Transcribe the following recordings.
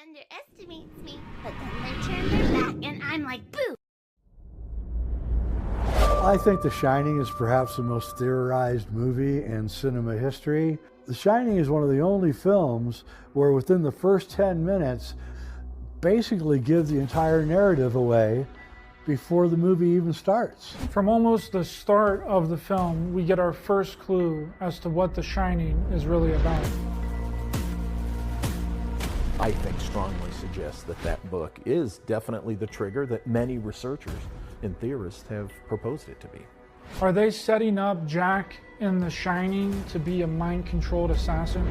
Underestimates me, but then they turn their back and I'm like, boo! I think The Shining is perhaps the most theorized movie in cinema history. The Shining is one of the only films where within the first 10 minutes basically give the entire narrative away before the movie even starts. From almost the start of the film, we get our first clue as to what The Shining is really about. I think strongly suggests that that book is definitely the trigger that many researchers and theorists have proposed it to be. Are they setting up Jack in The Shining to be a mind-controlled assassin?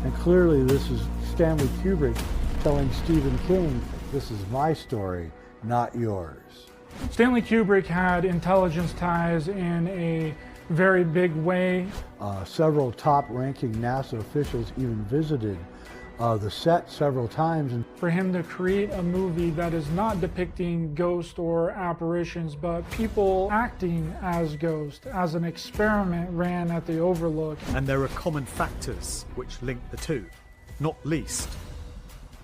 And clearly this is Stanley Kubrick telling Stephen King, this is my story, not yours. Stanley Kubrick had intelligence ties in a very big way. Several top-ranking NASA officials even visited the set several times. And for him to create a movie that is not depicting ghosts or apparitions, but people acting as ghosts, as an experiment ran at the Overlook. And there are common factors which link the two, not least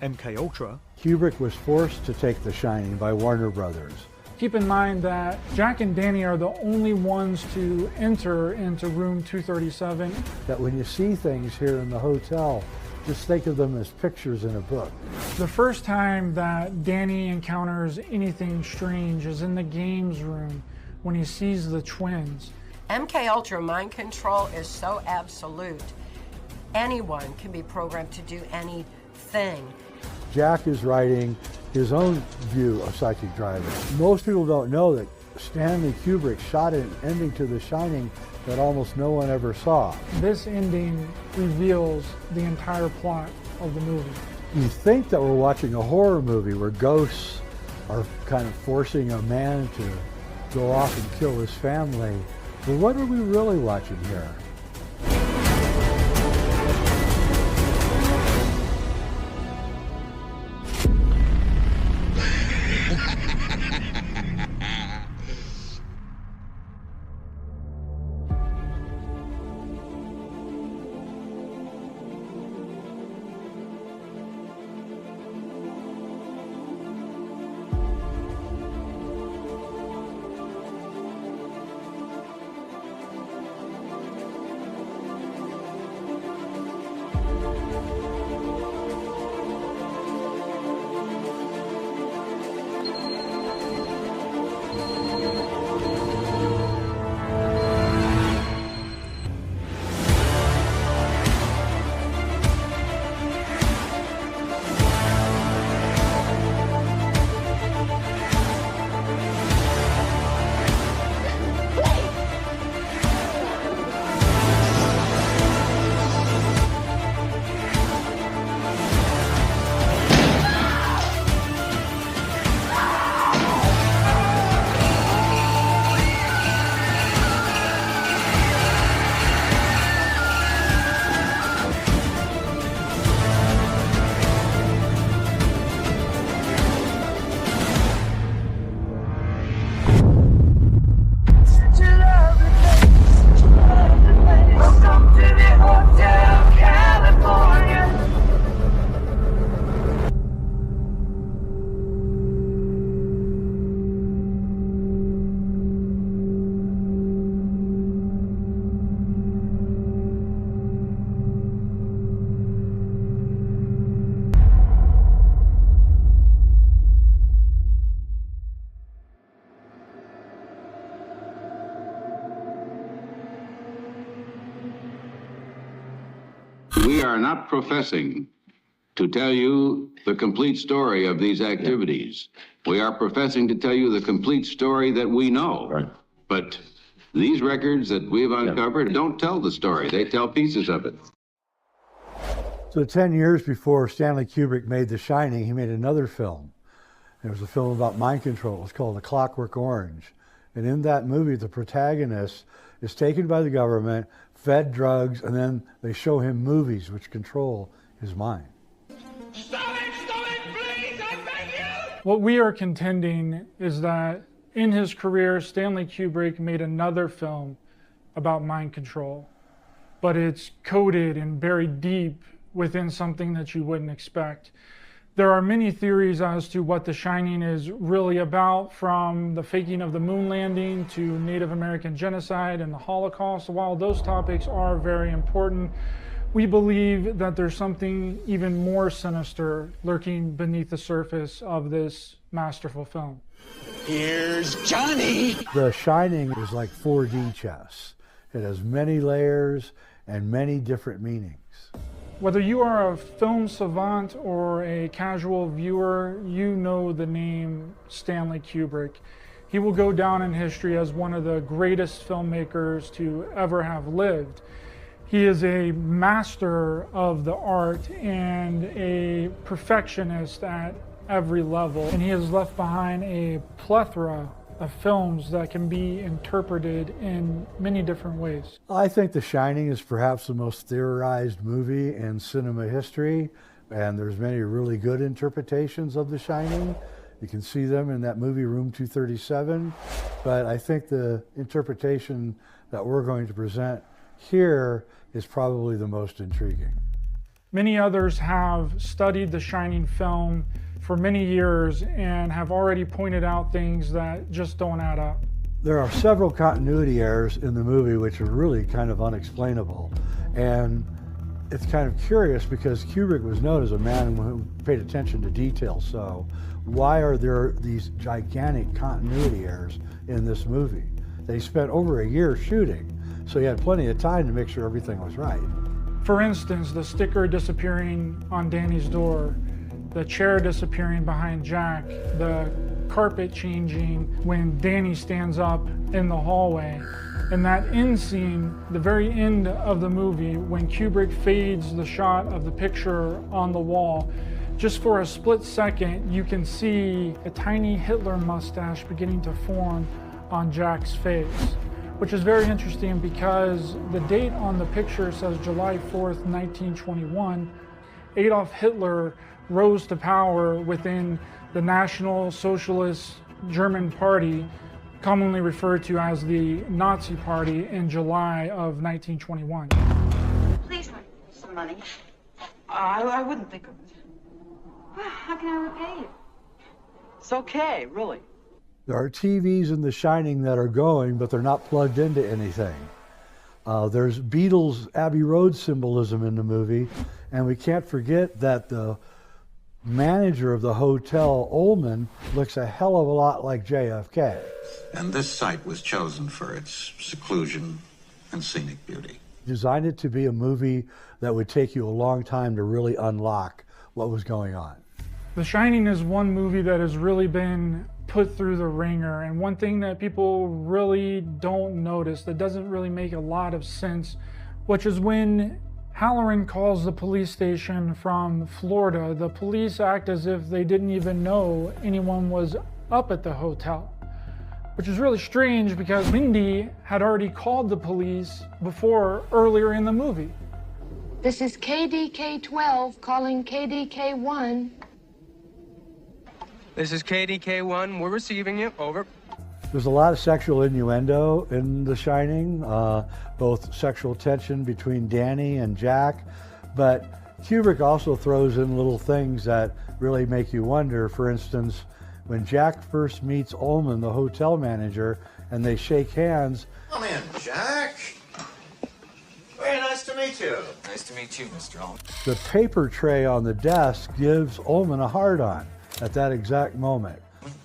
MK Ultra. Kubrick was forced to take The Shining by Warner Brothers. Keep in mind that Jack and Danny are the only ones to enter into room 237. That when you see things here in the hotel, just think of them as pictures in a book. The first time that Danny encounters anything strange is in the games room when he sees the twins. MK Ultra mind control is so absolute. Anyone can be programmed to do anything. Jack is writing his own view of psychic driving. Most people don't know that Stanley Kubrick shot an ending to The Shining that almost no one ever saw. This ending reveals the entire plot of the movie. You think that we're watching a horror movie where ghosts are kind of forcing a man to go off and kill his family, but what are we really watching here? We are not professing to tell you the complete story of these activities. We are professing to tell you the complete story that we know. Right. But these records that we've uncovered don't tell the story. They tell pieces of it. So 10 years before Stanley Kubrick made The Shining, he made another film. It was a film about mind control. It was called The Clockwork Orange. And in that movie, the protagonist is taken by the government, fed drugs, and then they show him movies which control is mine. What we are contending is that in his career, Stanley Kubrick made another film about mind control, but it's coded and buried deep within something that you wouldn't expect. There are many theories as to what The Shining is really about, from the faking of the moon landing to Native American genocide and the Holocaust. While those topics are very important, we believe that there's something even more sinister lurking beneath the surface of this masterful film. Here's Johnny! The Shining is like 4D chess. It has many layers and many different meanings. Whether you are a film savant or a casual viewer, you know the name Stanley Kubrick. He will go down in history as one of the greatest filmmakers to ever have lived. He is a master of the art and a perfectionist at every level. And he has left behind a plethora of films that can be interpreted in many different ways. I think The Shining is perhaps the most theorized movie in cinema history, and there's many really good interpretations of The Shining. You can see them in that movie Room 237, but I think the interpretation that we're going to present here is probably the most intriguing. Many others have studied The Shining film for many years and have already pointed out things that just don't add up. There are several continuity errors in the movie which are really kind of unexplainable. And it's kind of curious because Kubrick was known as a man who paid attention to detail. So why are there these gigantic continuity errors in this movie? They spent over a year shooting, so he had plenty of time to make sure everything was right. For instance, the sticker disappearing on Danny's door, the chair disappearing behind Jack, the carpet changing when Danny stands up in the hallway, and that end scene, the very end of the movie, when Kubrick fades the shot of the picture on the wall, just for a split second, you can see a tiny Hitler mustache beginning to form on Jack's face, which is very interesting because the date on the picture says July 4th, 1921. Adolf Hitler rose to power within the National Socialist German Party, commonly referred to as the Nazi Party, in July of 1921. Please lend some money. I wouldn't think of it. How can I repay you? It's okay, really. There are TVs in The Shining that are going, but they're not plugged into anything. There's Beatles Abbey Road symbolism in the movie, and we can't forget that the manager of the hotel, Ullman, looks a hell of a lot like JFK. And this site was chosen for its seclusion and scenic beauty. Designed it to be a movie that would take you a long time to really unlock what was going on. The Shining is one movie that has really been put through the ringer, and one thing that people really don't notice, that doesn't really make a lot of sense, which is when Halloran calls the police station from Florida, the police act as if they didn't even know anyone was up at the hotel, which is really strange because Mindy had already called the police before, earlier in the movie. This is KDK-12 calling KDK-1. This is KDK-1. We're receiving you. Over. There's a lot of sexual innuendo in The Shining, both sexual tension between Danny and Jack, but Kubrick also throws in little things that really make you wonder. For instance, when Jack first meets Ullman, the hotel manager, and they shake hands. Come in, Jack. Very nice to meet you. Nice to meet you, Mr. Ullman. The paper tray on the desk gives Ullman a hard-on at that exact moment.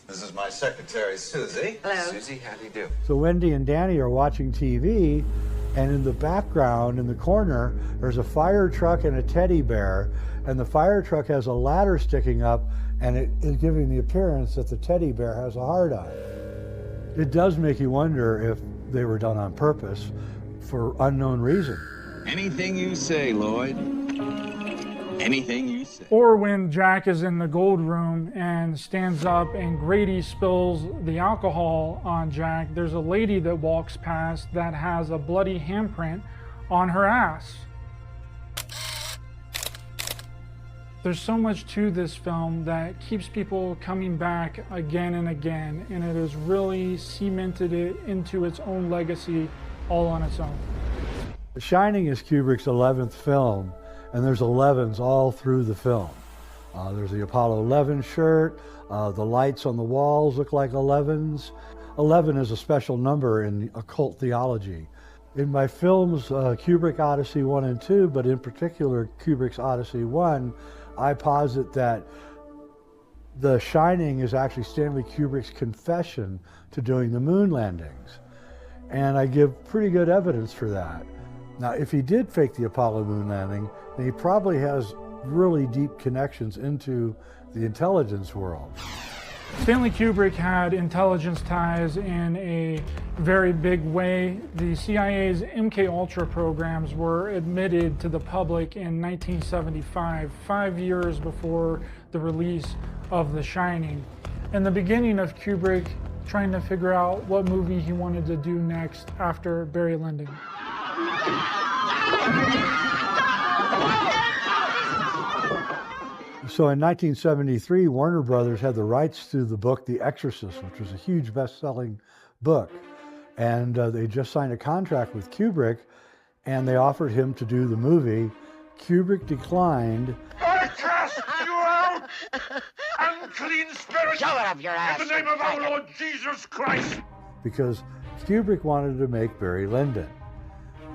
This is my secretary, Susie. Hello. Susie, how do you do? So Wendy and Danny are watching TV, and in the background, in the corner, there's a fire truck and a teddy bear, and the fire truck has a ladder sticking up, and it is giving the appearance that the teddy bear has a hard-on. It does make you wonder if they were done on purpose for unknown reason. Anything you say, Lloyd. Anything you say. Or when Jack is in the gold room and stands up and Grady spills the alcohol on Jack, there's a lady that walks past that has a bloody handprint on her ass. There's so much to this film that keeps people coming back again and again, and it has really cemented it into its own legacy all on its own. The Shining is Kubrick's 11th film, and there's 11s all through the film. There's the Apollo 11 shirt, the lights on the walls look like 11s. 11 is a special number in occult theology. In my films, Kubrick Odyssey 1 and 2, but in particular Kubrick's Odyssey 1, I posit that The Shining is actually Stanley Kubrick's confession to doing the moon landings. And I give pretty good evidence for that. Now, if he did fake the Apollo moon landing, then he probably has really deep connections into the intelligence world. Stanley Kubrick had intelligence ties in a very big way. The CIA's MK-Ultra programs were admitted to the public in 1975, 5 years before the release of The Shining. In the beginning of Kubrick trying to figure out what movie he wanted to do next after Barry Lyndon. So in 1973, Warner Brothers had the rights to the book The Exorcist, which was a huge best-selling book. And they just signed a contract with Kubrick, and they offered him to do the movie. Kubrick declined. I cast you out! Unclean spirit! Shove it up your ass! In the name of our Lord Jesus Christ! Because Kubrick wanted to make Barry Lyndon.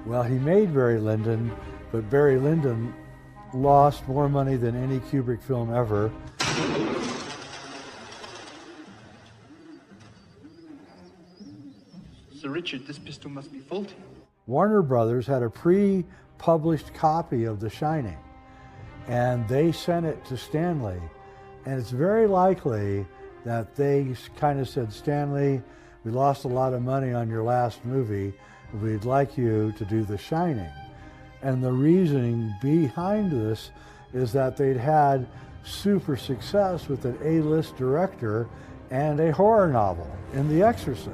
Well, he made Barry Lyndon, but Barry Lyndon lost more money than any Kubrick film ever. Sir Richard, this pistol must be faulty. Warner Brothers had a pre-published copy of The Shining, and they sent it to Stanley. And it's very likely that they kind of said, Stanley, we lost a lot of money on your last movie. We'd like you to do The Shining. And the reasoning behind this is that they'd had super success with an A-list director and a horror novel in The Exorcist,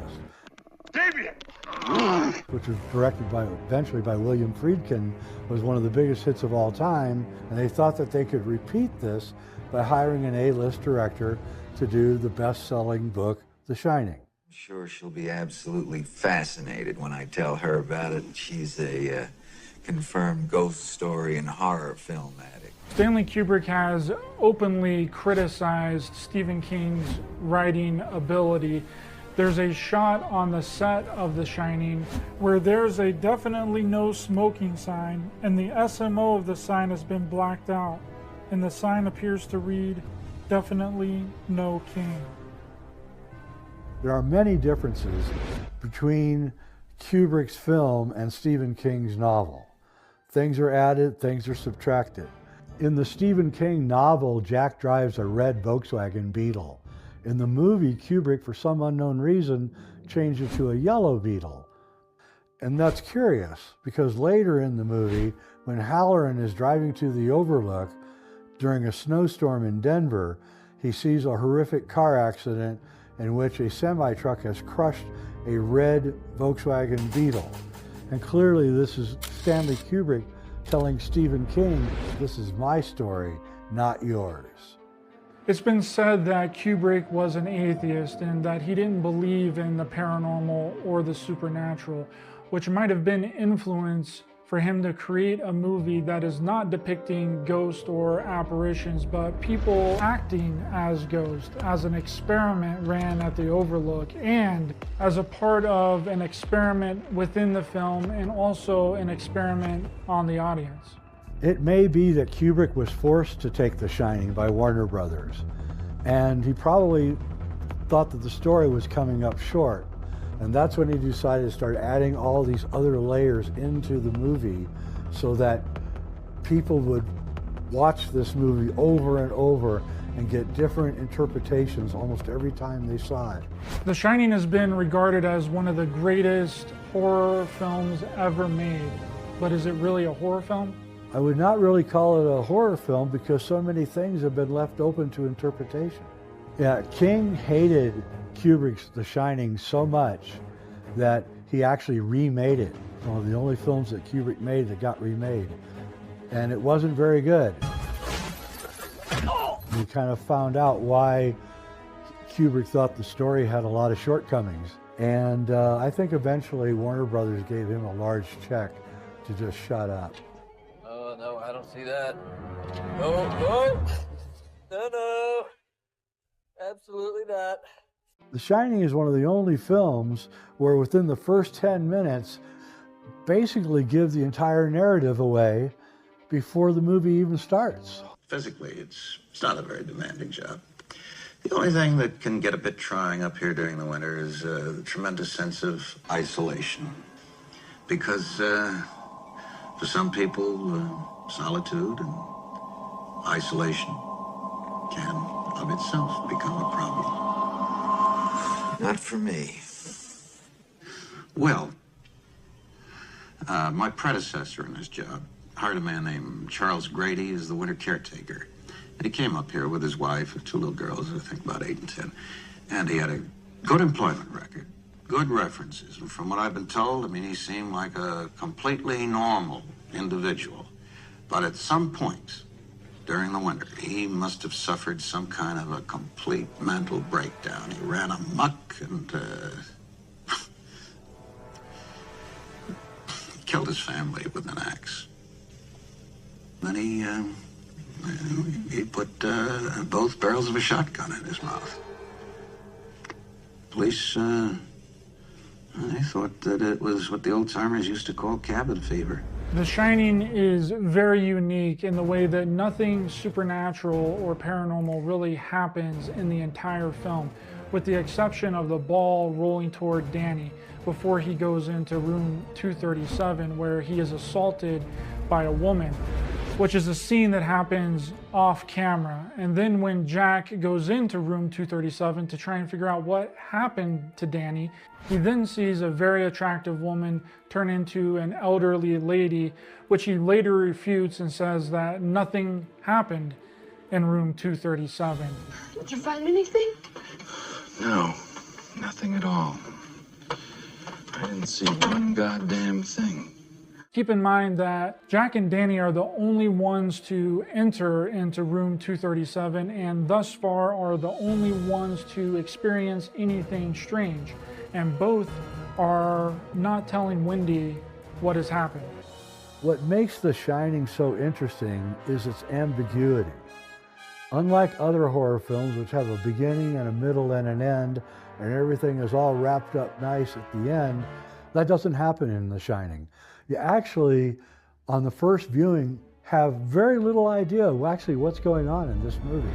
which was directed eventually by William Friedkin, was one of the biggest hits of all time. And they thought that they could repeat this by hiring an A-list director to do the best-selling book, The Shining. I'm sure she'll be absolutely fascinated when I tell her about it. She's a confirmed ghost story and horror film addict. Stanley Kubrick has openly criticized Stephen King's writing ability. There's a shot on the set of The Shining where there's a definitely no smoking sign, and the SMO of the sign has been blacked out, and the sign appears to read, definitely no King. There are many differences between Kubrick's film and Stephen King's novel. Things are added, things are subtracted. In the Stephen King novel, Jack drives a red Volkswagen Beetle. In the movie, Kubrick, for some unknown reason, changed it to a yellow Beetle. And that's curious, because later in the movie, when Halloran is driving to the Overlook during a snowstorm in Denver, he sees a horrific car accident in which a semi-truck has crushed a red Volkswagen Beetle. And clearly this is Stanley Kubrick telling Stephen King, this is my story, not yours. It's been said that Kubrick was an atheist and that he didn't believe in the paranormal or the supernatural, which might have been influence for him to create a movie that is not depicting ghosts or apparitions, but people acting as ghosts, as an experiment ran at the Overlook, and as a part of an experiment within the film, and also an experiment on the audience. It may be that Kubrick was forced to take The Shining by Warner Brothers, and he probably thought that the story was coming up short. And that's when he decided to start adding all these other layers into the movie so that people would watch this movie over and over and get different interpretations almost every time they saw it. The Shining has been regarded as one of the greatest horror films ever made. But is it really a horror film? I would not really call it a horror film because so many things have been left open to interpretation. Yeah, King hated Kubrick's The Shining so much that he actually remade it. One of the only films that Kubrick made that got remade. And it wasn't very good. We kind of found out why Kubrick thought the story had a lot of shortcomings. And I think eventually Warner Brothers gave him a large check to just shut up. Oh, no, I don't see that. No. Absolutely not. The Shining is one of the only films where within the first 10 minutes basically give the entire narrative away before the movie even starts. Physically, it's not a very demanding job. The only thing that can get a bit trying up here during the winter is the tremendous sense of isolation. Because for some people, solitude and isolation can, of itself, become a problem. Not for me. Well, my predecessor in this job hired a man named Charles Grady as the winter caretaker. And he came up here with his wife and two little girls, I think about 8 and 10. And he had a good employment record, good references. And from what I've been told, I mean, he seemed like a completely normal individual. But at some point during the winter, he must have suffered some kind of a complete mental breakdown. He ran amok and killed his family with an axe. Then he put both barrels of a shotgun in his mouth. Police, they thought that it was what the old-timers used to call cabin fever. The Shining is very unique in the way that nothing supernatural or paranormal really happens in the entire film, with the exception of the ball rolling toward Danny before he goes into room 237, where he is assaulted by a woman, which is a scene that happens off camera. And then when Jack goes into room 237 to try and figure out what happened to Danny, he then sees a very attractive woman turn into an elderly lady, which he later refutes and says that nothing happened in room 237. Did you find anything? No, nothing at all. I didn't see one goddamn thing. Keep in mind that Jack and Danny are the only ones to enter into room 237, and thus far are the only ones to experience anything strange. And both are not telling Wendy what has happened. What makes The Shining so interesting is its ambiguity. Unlike other horror films, which have a beginning and a middle and an end, and everything is all wrapped up nice at the end, that doesn't happen in The Shining. You actually, on the first viewing, have very little idea of actually what's going on in this movie.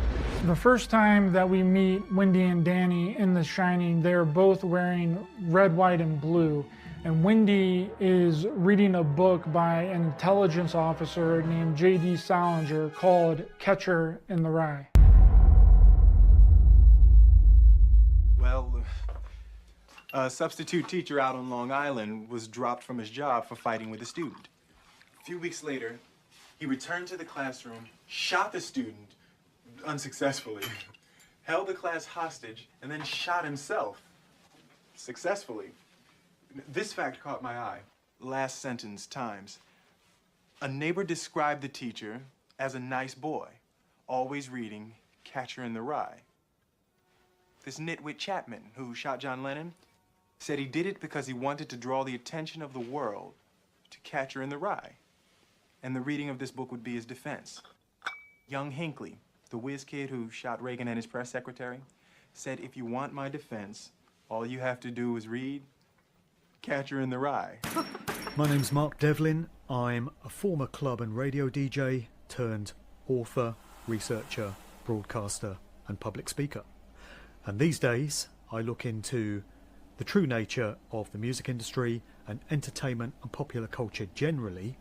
The first time that we meet Wendy and Danny in The Shining, they're both wearing red, white, and blue. And Wendy is reading a book by an intelligence officer named J.D. Salinger called Catcher in the Rye. Well, a substitute teacher out on Long Island was dropped from his job for fighting with a student. A few weeks later, he returned to the classroom, shot the student unsuccessfully, held the class hostage, and then shot himself successfully. This fact caught my eye. Last sentence, Times. A neighbor described the teacher as a nice boy, always reading Catcher in the Rye. This nitwit Chapman, who shot John Lennon, said he did it because he wanted to draw the attention of the world to Catcher in the Rye. And the reading of this book would be his defense. Young Hinckley, the whiz kid who shot Reagan and his press secretary, said, if you want my defense, all you have to do is read Catcher in the Rye. My name's Mark Devlin. I'm a former club and radio DJ turned author, researcher, broadcaster and public speaker. And these days I look into the true nature of the music industry and entertainment and popular culture generally,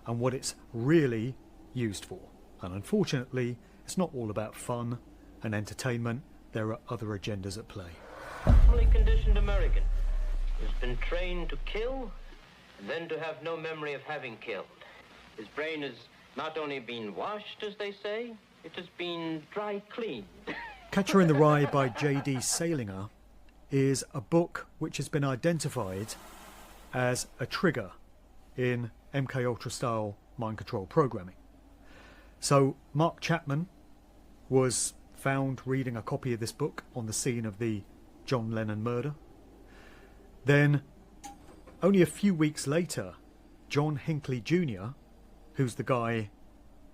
and what it's really used for. And unfortunately, it's not all about fun and entertainment. There are other agendas at play. Normally conditioned American who's been trained to kill and then to have no memory of having killed. His brain has not only been washed, as they say, it has been dry cleaned. Catcher in the Rye by J.D. Salinger is a book which has been identified as a trigger in MK Ultra style mind control programming. So Mark Chapman was found reading a copy of this book on the scene of the John Lennon murder. Then, only a few weeks later, John Hinckley Jr., who's the guy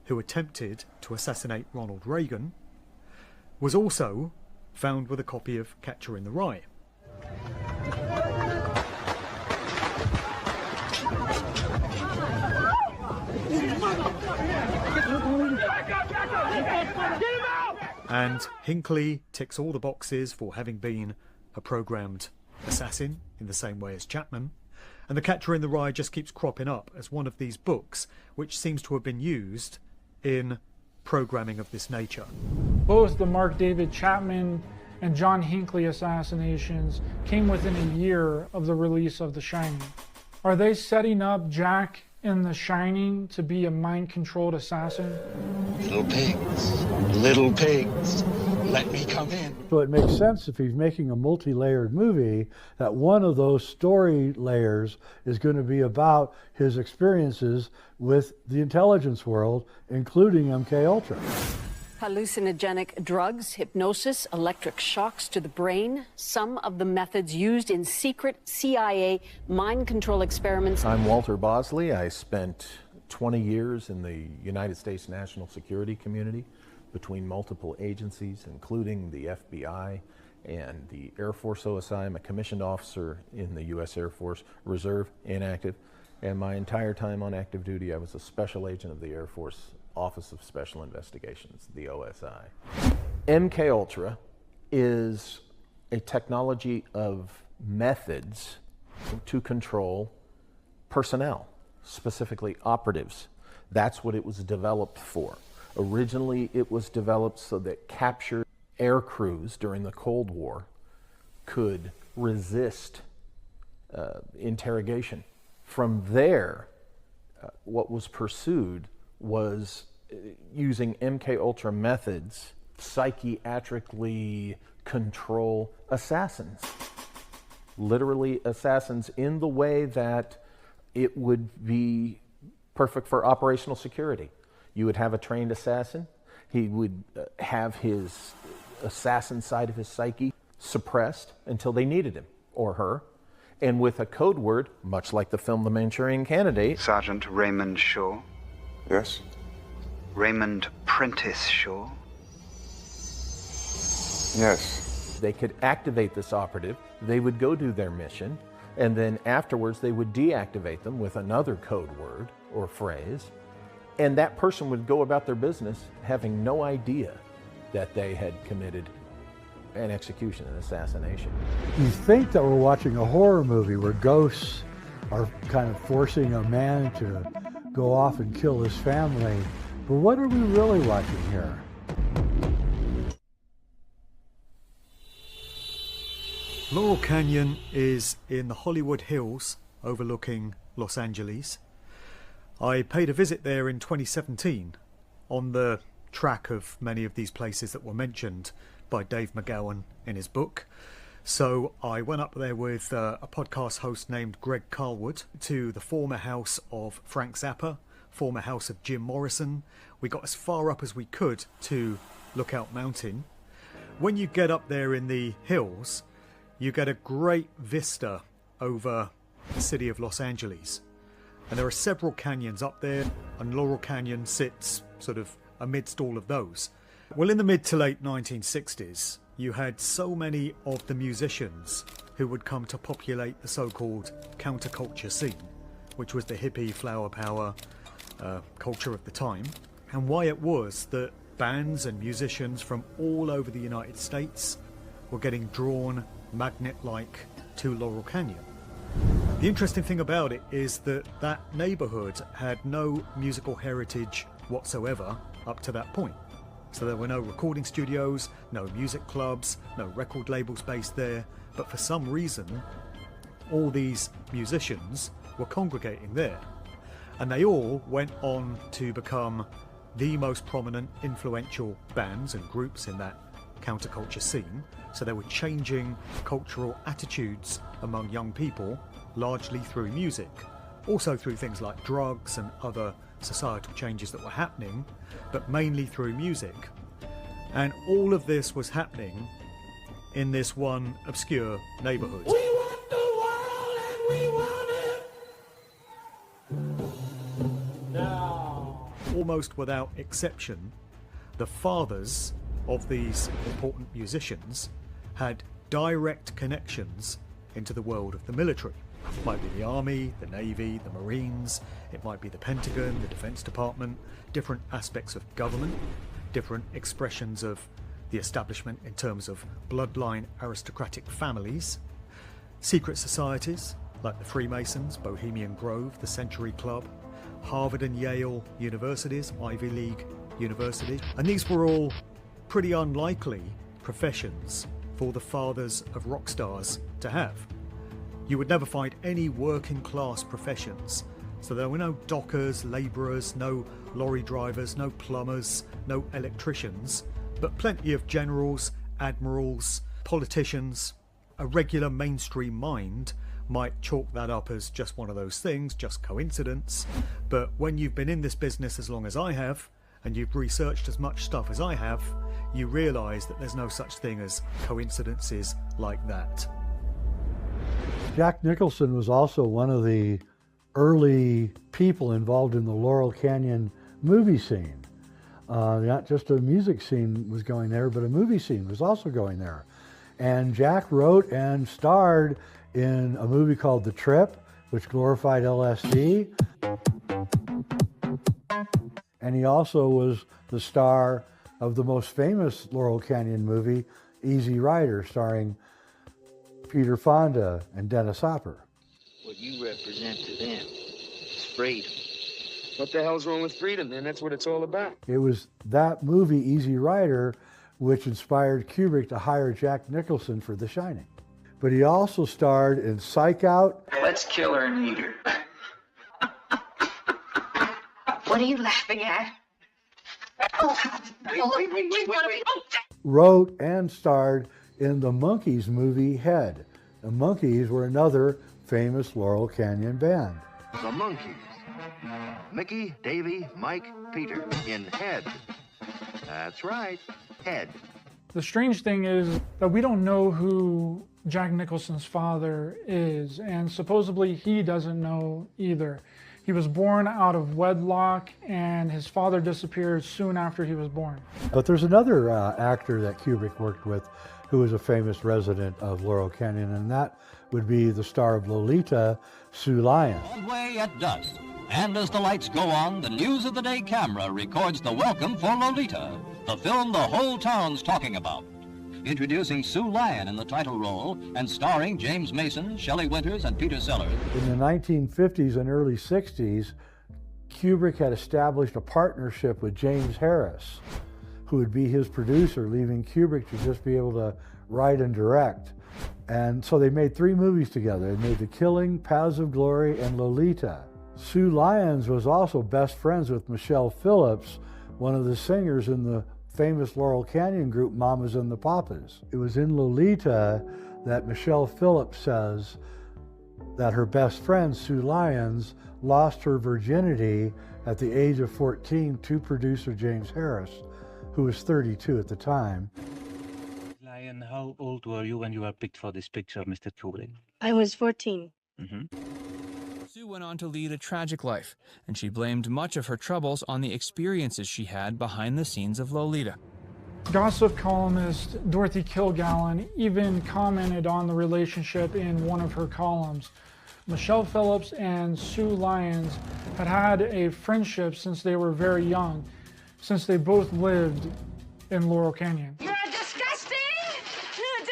who attempted to assassinate Ronald Reagan, was also found with a copy of Catcher in the Rye. And Hinckley ticks all the boxes for having been a programmed assassin in the same way as Chapman, and The Catcher in the Rye just keeps cropping up as one of these books which seems to have been used in programming of this nature. Both the Mark David Chapman and John Hinckley assassinations came within a year of the release of The Shining. Are they setting up Jack in The Shining to be a mind-controlled assassin? Little pigs, let me come in. So it makes sense if he's making a multi-layered movie that one of those story layers is going to be about his experiences with the intelligence world, including MKUltra. Hallucinogenic drugs, hypnosis, electric shocks to the brain, some of the methods used in secret CIA mind control experiments. I'm Walter Bosley. I spent 20 years in the United States national security community between multiple agencies, including the FBI and the Air Force OSI. I'm a commissioned officer in the U.S. Air Force Reserve, inactive, and my entire time on active duty, I was a special agent of the Air Force Office of Special Investigations, the OSI. MKUltra is a technology of methods to control personnel, specifically operatives. That's what it was developed for. Originally, it was developed so that captured air crews during the Cold War could resist interrogation. From there, what was pursued was using MKUltra methods, psychiatrically control assassins. Literally assassins in the way that it would be perfect for operational security. You would have a trained assassin. He would have his assassin side of his psyche suppressed until they needed him or her. And with a code word, much like the film The Manchurian Candidate. Sergeant Raymond Shaw. Yes? Raymond Prentice Shaw. Yes. They could activate this operative, they would go do their mission, and then afterwards they would deactivate them with another code word or phrase, and that person would go about their business having no idea that they had committed an execution, an assassination. You think that we're watching a horror movie where ghosts are kind of forcing a man to go off and kill his family, but what are we really watching here? Laurel Canyon is in the Hollywood Hills overlooking Los Angeles. I paid a visit there in 2017 on the track of many of these places that were mentioned by Dave McGowan in his book. So I went up there with a podcast host named Greg Carlwood to the former house of Frank Zappa, former house of Jim Morrison. We got as far up as we could to Lookout Mountain. When you get up there in the hills, you get a great vista over the city of Los Angeles. And there are several canyons up there, and Laurel Canyon sits sort of amidst all of those. Well, in the mid to late 1960s, you had so many of the musicians who would come to populate the so-called counterculture scene, which was the hippie, flower power culture of the time, and why it was that bands and musicians from all over the United States were getting drawn magnet-like to Laurel Canyon. The interesting thing about it is that that neighborhood had no musical heritage whatsoever up to that point. So there were no recording studios, no music clubs, no record labels based there, but for some reason all these musicians were congregating there. And they all went on to become the most prominent, influential bands and groups in that counterculture scene. So they were changing cultural attitudes among young people, largely through music. Also through things like drugs and other societal changes that were happening, but mainly through music. And all of this was happening in this one obscure neighborhood. We want the world and we want it now. Almost without exception, the fathers of these important musicians had direct connections into the world of the military. It might be the Army, the Navy, the Marines, it might be the Pentagon, the Defense Department, different aspects of government, different expressions of the establishment in terms of bloodline aristocratic families, secret societies like the Freemasons, Bohemian Grove, the Century Club, Harvard and Yale universities, Ivy League universities, and these were all pretty unlikely professions for the fathers of rock stars to have. You would never find any working class professions. So there were no dockers, labourers, no lorry drivers, no plumbers, no electricians, but plenty of generals, admirals, politicians. A regular mainstream mind might chalk that up as just one of those things, just coincidence. But when you've been in this business as long as I have, and you've researched as much stuff as I have, you realise that there's no such thing as coincidences like that. Jack Nicholson was also one of the early people involved in the Laurel Canyon movie scene. Not just a music scene was going there, but a movie scene was also going there. And Jack wrote and starred in a movie called The Trip, which glorified LSD. And he also was the star of the most famous Laurel Canyon movie, Easy Rider, starring Peter Fonda and Dennis Hopper. What you represent to them is freedom. What the hell's wrong with freedom, then? That's what it's all about. It was that movie, Easy Rider, which inspired Kubrick to hire Jack Nicholson for The Shining. But he also starred in Psych Out. Let's kill her and eat her. What are you laughing at? Wrote and starred in the Monkees movie Head. The Monkees were another famous Laurel Canyon band. The Monkees. Mickey, Davy, Mike, Peter in Head. That's right, Head. The strange thing is that we don't know who Jack Nicholson's father is, and supposedly he doesn't know either. He was born out of wedlock, and his father disappeared soon after he was born. But there's another actor that Kubrick worked with who was a famous resident of Laurel Canyon, and that would be the star of Lolita, Sue Lyon. Way at dusk, and as the lights go on, the News of the Day camera records the welcome for Lolita, the film the whole town's talking about. Introducing Sue Lyon in the title role and starring James Mason, Shelley Winters, and Peter Sellers. In the 1950s and early 60s, Kubrick had established a partnership with James Harris, who would be his producer, leaving Kubrick to just be able to write and direct. And so they made 3 movies together. They made The Killing, Paths of Glory, and Lolita. Sue Lyons was also best friends with Michelle Phillips, one of the singers in the famous Laurel Canyon group Mamas and the Papas. It was in Lolita that Michelle Phillips says that her best friend, Sue Lyons, lost her virginity at the age of 14 to producer James Harris, who was 32 at the time. Lyon, how old were you when you were picked for this picture, Mr. Kubrick? I was 14. Sue went on to lead a tragic life, and she blamed much of her troubles on the experiences she had behind the scenes of Lolita. Gossip columnist Dorothy Kilgallen even commented on the relationship in one of her columns. Michelle Phillips and Sue Lyons had had a friendship since they were very young, since they both lived in Laurel Canyon. You're a disgusting,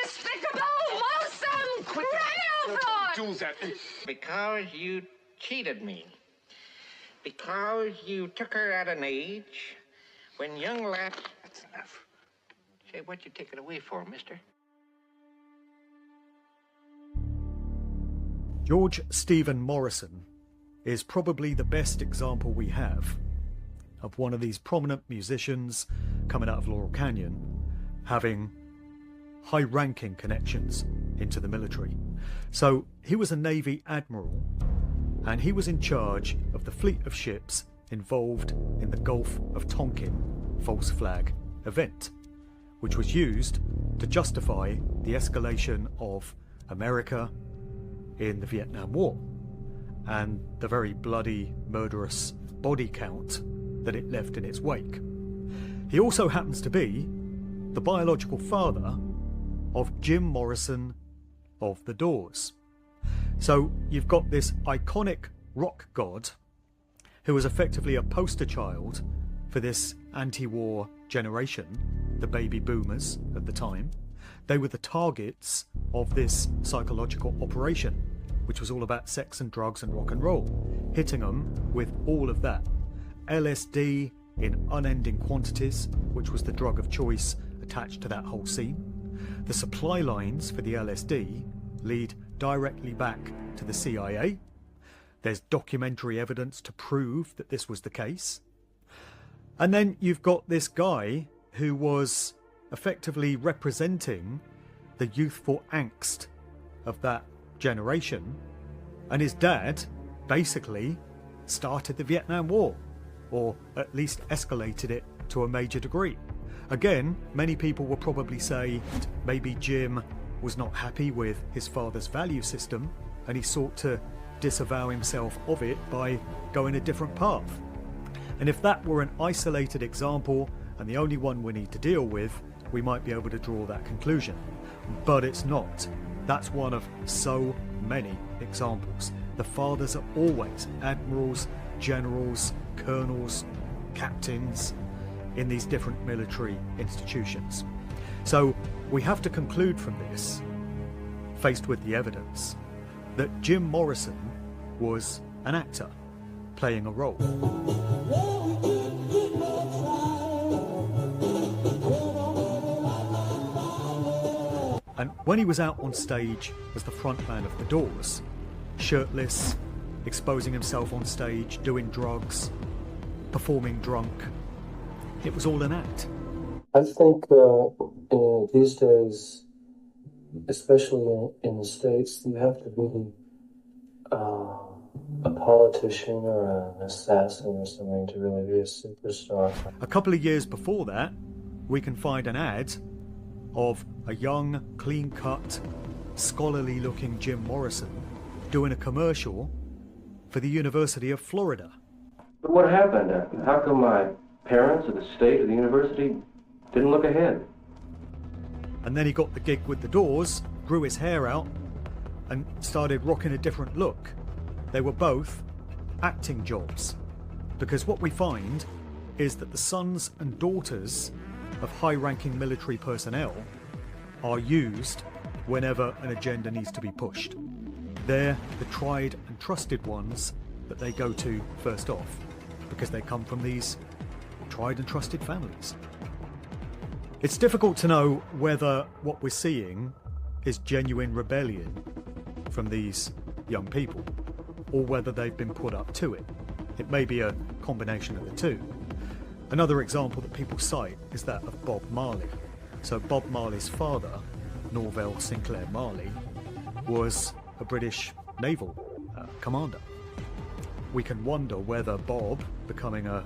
despicable, loathsome criminal fraud! Do that. Because you cheated me. Because you took her at an age when young lads... That's enough. Say, what'd you take it away for, mister? George Stephen Morrison is probably the best example we have of one of these prominent musicians coming out of Laurel Canyon having high-ranking connections into the military. So he was a Navy admiral, and he was in charge of the fleet of ships involved in the Gulf of Tonkin false flag event. which was used to justify the escalation of America in the Vietnam War and the very bloody, murderous body count that it left in its wake. He also happens to be the biological father of Jim Morrison of The Doors. So you've got this iconic rock god who was effectively a poster child for this anti-war generation, the baby boomers at the time. They were the targets of this psychological operation, which was all about sex and drugs and rock and roll, hitting them with all of that. LSD in unending quantities, which was the drug of choice attached to that whole scene. The supply lines for the LSD lead directly back to the CIA. There's documentary evidence to prove that this was the case. And then you've got this guy who was effectively representing the youthful angst of that generation, and his dad basically started the Vietnam War, or at least escalated it to a major degree. Again, many people will probably say maybe Jim was not happy with his father's value system and he sought to disavow himself of it by going a different path. And if that were an isolated example and the only one we need to deal with, we might be able to draw that conclusion. But it's not. That's one of so many examples. The fathers are always admirals, generals, colonels, captains in these different military institutions. So we have to conclude from this, faced with the evidence, that Jim Morrison was an actor playing a role. And when he was out on stage as the frontman of The Doors, shirtless, exposing himself on stage, doing drugs, performing drunk, it was all an act. I think these days, especially in the States, you have to be a politician or an assassin or something to really be a superstar. A couple of years before that, we can find an ad of a young, clean-cut, scholarly-looking Jim Morrison doing a commercial for the University of Florida. But what happened? How come my parents or the state or the university didn't look ahead? And then he got the gig with The Doors, grew his hair out, and started rocking a different look. They were both acting jobs. Because what we find is that the sons and daughters of high-ranking military personnel are used whenever an agenda needs to be pushed. They're the tried and trusted ones that they go to first off, because they come from these tried and trusted families. It's difficult to know whether what we're seeing is genuine rebellion from these young people, or whether they've been put up to it. It may be a combination of the two. Another example that people cite is that of Bob Marley. So Bob Marley's father, Norvell Sinclair Marley, was a British naval commander. We can wonder whether Bob, becoming a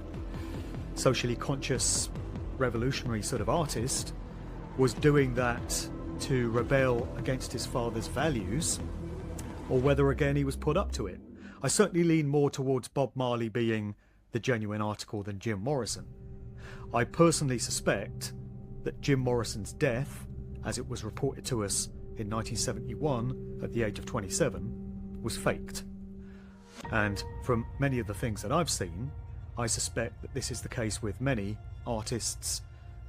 socially conscious revolutionary sort of artist, was doing that to rebel against his father's values, or whether again he was put up to it. I certainly lean more towards Bob Marley being the genuine article than Jim Morrison. I personally suspect that Jim Morrison's death, as it was reported to us in 1971 at the age of 27, was faked. And from many of the things that I've seen, I suspect that this is the case with many artists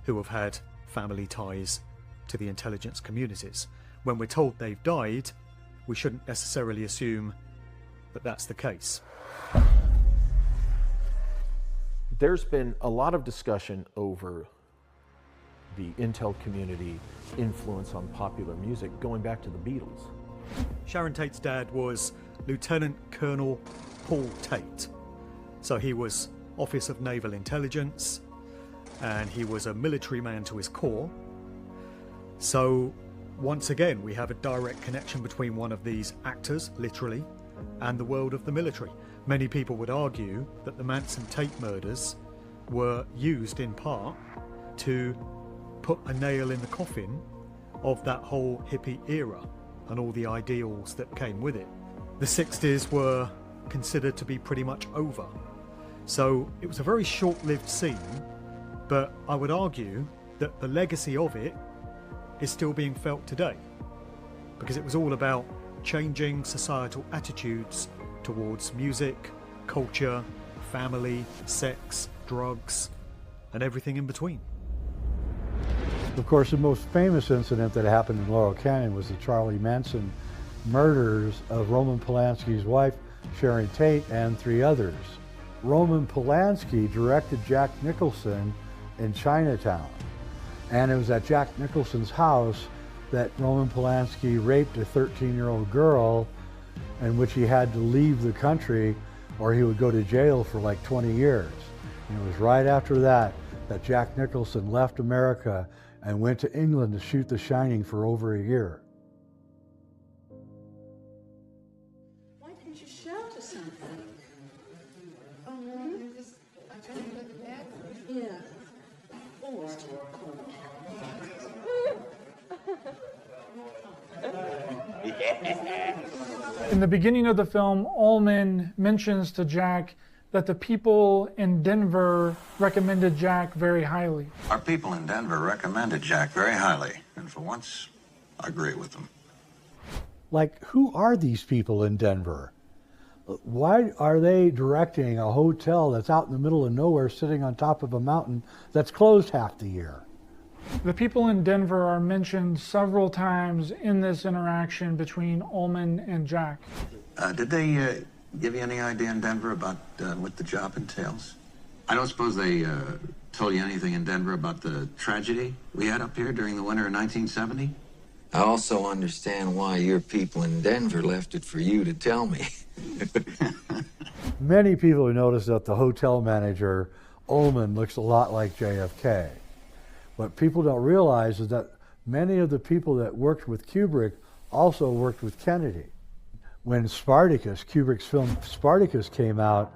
who have had family ties to the intelligence communities. When we're told they've died, we shouldn't necessarily assume that that's the case. There's been a lot of discussion over the intel community influence on popular music going back to the Beatles. Sharon Tate's dad was Lieutenant Colonel Paul Tate. So he was Office of Naval Intelligence, and he was a military man to his core. So once again, we have a direct connection between one of these actors, literally, and the world of the military. Many people would argue that the Manson Tate murders were used in part to put a nail in the coffin of that whole hippie era and all the ideals that came with it. The 60s were considered to be pretty much over. So it was a very short-lived scene, but I would argue that the legacy of it is still being felt today, because it was all about changing societal attitudes towards music, culture, family, sex, drugs, and everything in between. Of course, the most famous incident that happened in Laurel Canyon was the Charlie Manson murders of Roman Polanski's wife, Sharon Tate, and 3 others. Roman Polanski directed Jack Nicholson in Chinatown, and it was at Jack Nicholson's house that Roman Polanski raped a 13-year-old girl, in which he had to leave the country or he would go to jail for like 20 years. And it was right after that that Jack Nicholson left America and went to England to shoot The Shining for over a year. Why didn't you shout or something? Yeah. Always too cold. In the beginning of the film, Ullman mentions to Jack that the people in Denver recommended Jack very highly. Our people in Denver recommended Jack very highly, and for once, I agree with them. Like, who are these people in Denver? Why are they directing a hotel that's out in the middle of nowhere sitting on top of a mountain that's closed half the year? The people in Denver are mentioned several times in this interaction between Ullman and Jack. Did they give you any idea in Denver about what the job entails? I don't suppose they told you anything in Denver about the tragedy we had up here during the winter of 1970? I also understand why your people in Denver left it for you to tell me. Many people have noticed that the hotel manager, Ullman, looks a lot like JFK. What people don't realize is that many of the people that worked with Kubrick also worked with Kennedy. When Spartacus, Kubrick's film Spartacus came out,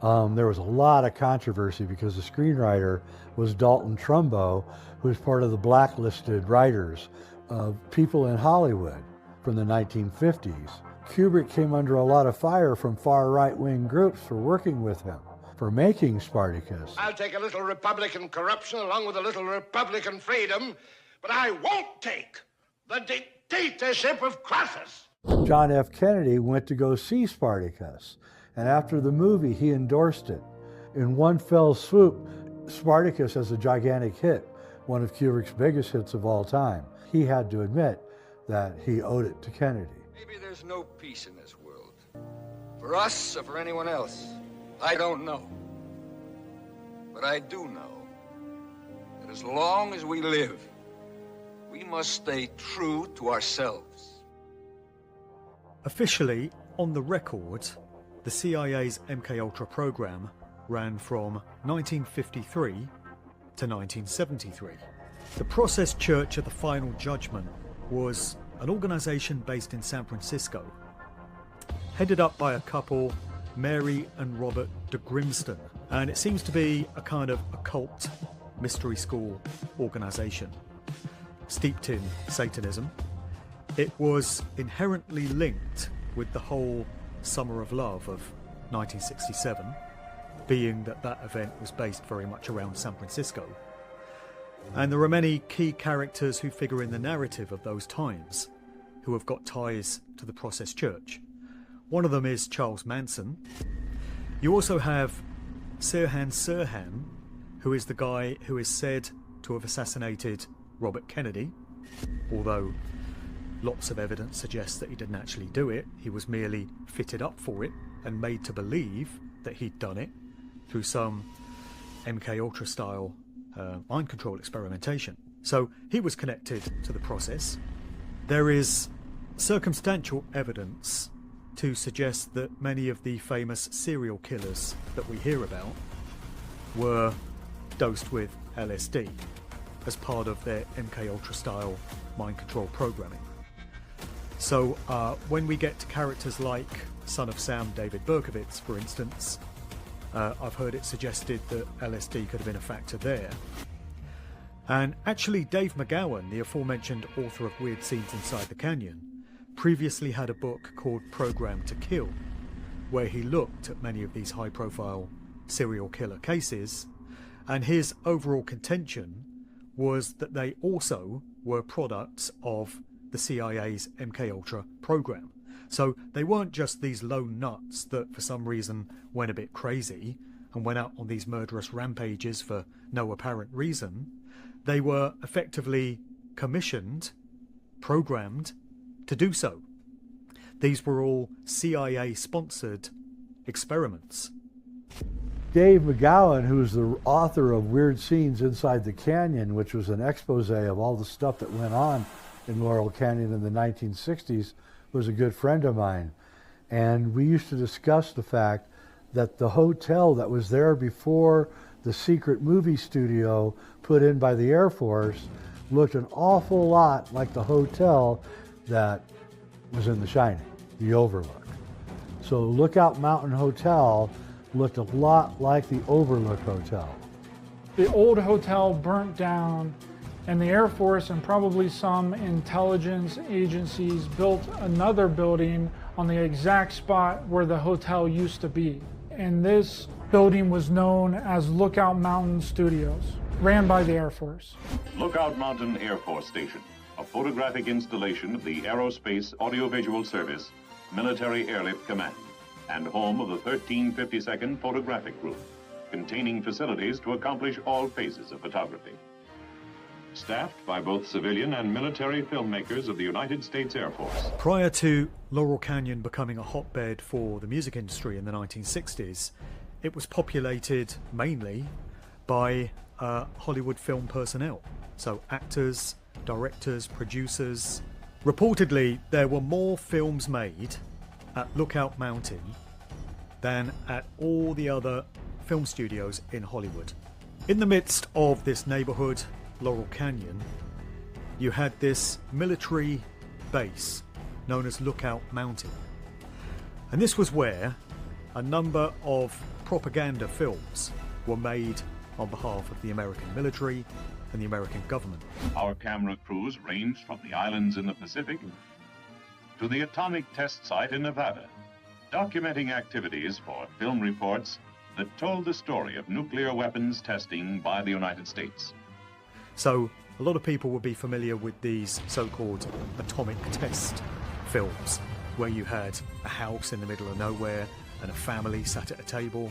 there was a lot of controversy because the screenwriter was Dalton Trumbo, who was part of the blacklisted writers of people in Hollywood from the 1950s. Kubrick came under a lot of fire from far right-wing groups for working with him, for making Spartacus. I'll take a little Republican corruption along with a little Republican freedom, but I won't take the dictatorship of Crassus. John F. Kennedy went to go see Spartacus, and after the movie, he endorsed it. In one fell swoop, Spartacus is a gigantic hit, one of Kubrick's biggest hits of all time. He had to admit that he owed it to Kennedy. Maybe there's no peace in this world. For us or for anyone else, I don't know. But I do know that as long as we live, we must stay true to ourselves. Officially, on the record, the CIA's MKUltra program ran from 1953 to 1973. The Process Church of the Final Judgment was an organization based in San Francisco, headed up by a couple, Mary and Robert de Grimston, and it seems to be a kind of occult mystery school organization steeped in Satanism. It was inherently linked with the whole Summer of Love of 1967, being that that event was based very much around San Francisco. And there are many key characters who figure in the narrative of those times who have got ties to the Process Church. One of them is Charles Manson. You also have Sirhan, who is the guy who is said to have assassinated Robert Kennedy, although lots of evidence suggests that he didn't actually do it. He was merely fitted up for it and made to believe that he'd done it through some MKUltra style mind control experimentation. So he was connected to the process. There is circumstantial evidence to suggest that many of the famous serial killers that we hear about were dosed with LSD as part of their MKUltra style mind control programming. So when we get to characters like Son of Sam David Berkowitz, for instance, I've heard it suggested that LSD could have been a factor there. And actually, Dave McGowan, the aforementioned author of Weird Scenes Inside the Canyon, previously had a book called Programmed to Kill, where he looked at many of these high-profile serial killer cases, and his overall contention was that they also were products of the CIA's MKUltra program. So they weren't just these lone nuts that for some reason went a bit crazy and went out on these murderous rampages for no apparent reason. They were effectively commissioned, programmed to do so. These were all CIA-sponsored experiments. Dave McGowan, who's the author of Weird Scenes Inside the Canyon, which was an expose of all the stuff that went on in Laurel Canyon in the 1960s, was a good friend of mine. And we used to discuss the fact that the hotel that was there before the secret movie studio put in by the Air Force looked an awful lot like the hotel that was in The Shining, the Overlook. So Lookout Mountain Hotel looked a lot like the Overlook Hotel. The old hotel burnt down, and the Air Force and probably some intelligence agencies built another building on the exact spot where the hotel used to be. And this building was known as Lookout Mountain Studios, ran by the Air Force. Lookout Mountain Air Force Station, a photographic installation of the Aerospace Audiovisual Service, Military Airlift Command, and home of the 1352nd Photographic Group, containing facilities to accomplish all phases of photography. Staffed by both civilian and military filmmakers of the United States Air Force. Prior to Laurel Canyon becoming a hotbed for the music industry in the 1960s, it was populated mainly by Hollywood film personnel. So actors, directors, producers. Reportedly, there were more films made at Lookout Mountain than at all the other film studios in Hollywood. In the midst of this neighborhood, Laurel Canyon, you had this military base known as Lookout Mountain. And this was where a number of propaganda films were made on behalf of the American military and the American government. Our camera crews ranged from the islands in the Pacific to the atomic test site in Nevada, documenting activities for film reports that told the story of nuclear weapons testing by the United States. So a lot of people would be familiar with these so-called atomic test films, where you had a house in the middle of nowhere and a family sat at a table,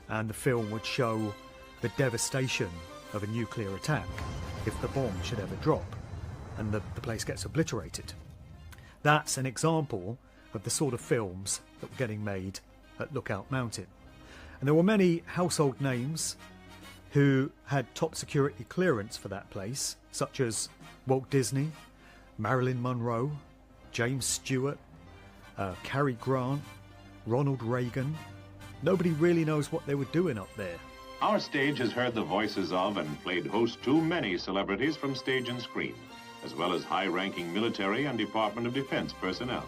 and the film would show the devastation of a nuclear attack if the bomb should ever drop and the place gets obliterated. That's an example of the sort of films that were getting made at Lookout Mountain. And there were many household names who had top security clearance for that place, such as Walt Disney, Marilyn Monroe, James Stewart, Cary Grant, Ronald Reagan. Nobody really knows what they were doing up there. Our stage has heard the voices of and played host to many celebrities from stage and screen, as well as high-ranking military and Department of Defense personnel.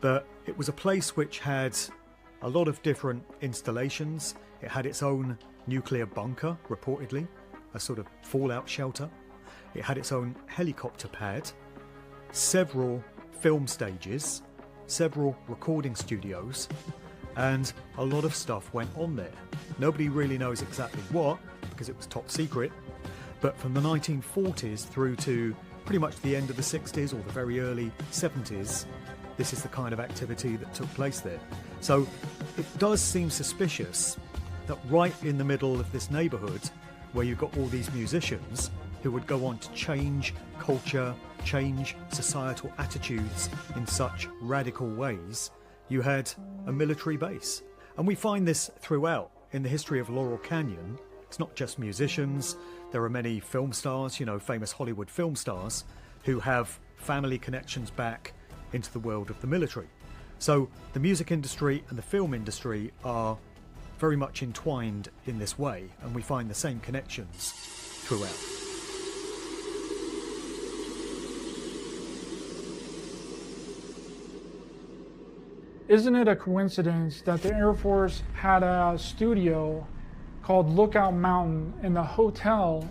But it was a place which had a lot of different installations. It had its own nuclear bunker, reportedly, a sort of fallout shelter. It had its own helicopter pad, several film stages, several recording studios, and a lot of stuff went on there. Nobody really knows exactly what, because it was top secret, but from the 1940s through to pretty much the end of the 60s or the very early 70s, this is the kind of activity that took place there. So it does seem suspicious that right in the middle of this neighbourhood, where you've got all these musicians who would go on to change culture, change societal attitudes in such radical ways, you had a military base. And we find this throughout in the history of Laurel Canyon. It's not just musicians. There are many film stars, famous Hollywood film stars, who have family connections back into the world of the military. So the music industry and the film industry are very much entwined in this way, and we find the same connections throughout. Isn't it a coincidence that the Air Force had a studio called Lookout Mountain, and the hotel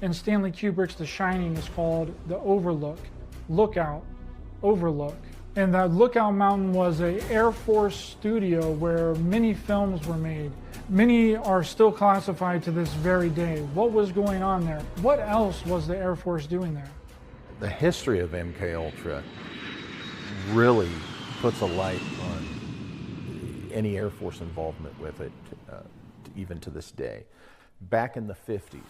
In Stanley Kubrick's The Shining is called the Overlook, Lookout, Overlook. And that Lookout Mountain was an Air Force studio where many films were made. Many are still classified to this very day. What was going on there? What else was the Air Force doing there? The history of MKUltra really puts a light on any Air Force involvement with it, even to this day. Back in the 50s,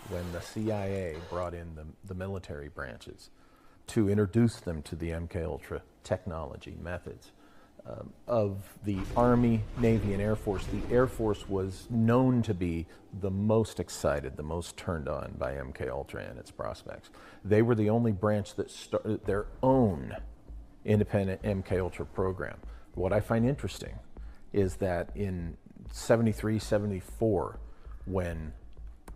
when the CIA brought in the military branches to introduce them to the MKUltra technology methods of the Army, Navy, and Air Force, the Air Force was known to be the most excited, the most turned on by MKUltra and its prospects. They were the only branch that started their own independent MKUltra program. What I find interesting is that in 73, 74, when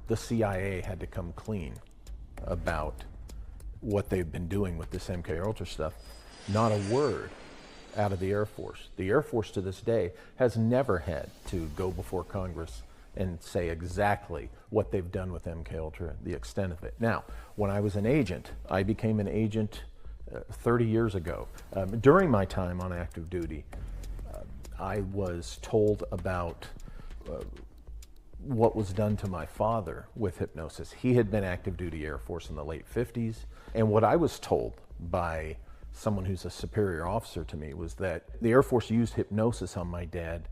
the CIA had to come clean about what they've been doing with this MKUltra stuff, not a word out of the Air Force. The Air Force to this day has never had to go before Congress and say exactly what they've done with MKUltra, the extent of it. Now, when I was an agent, I became an agent 30 years ago. During my time on active duty, I was told about what was done to my father with hypnosis. He had been active duty Air Force in the late 50s, and what I was told by someone who's a superior officer to me was that the Air Force used hypnosis on my dad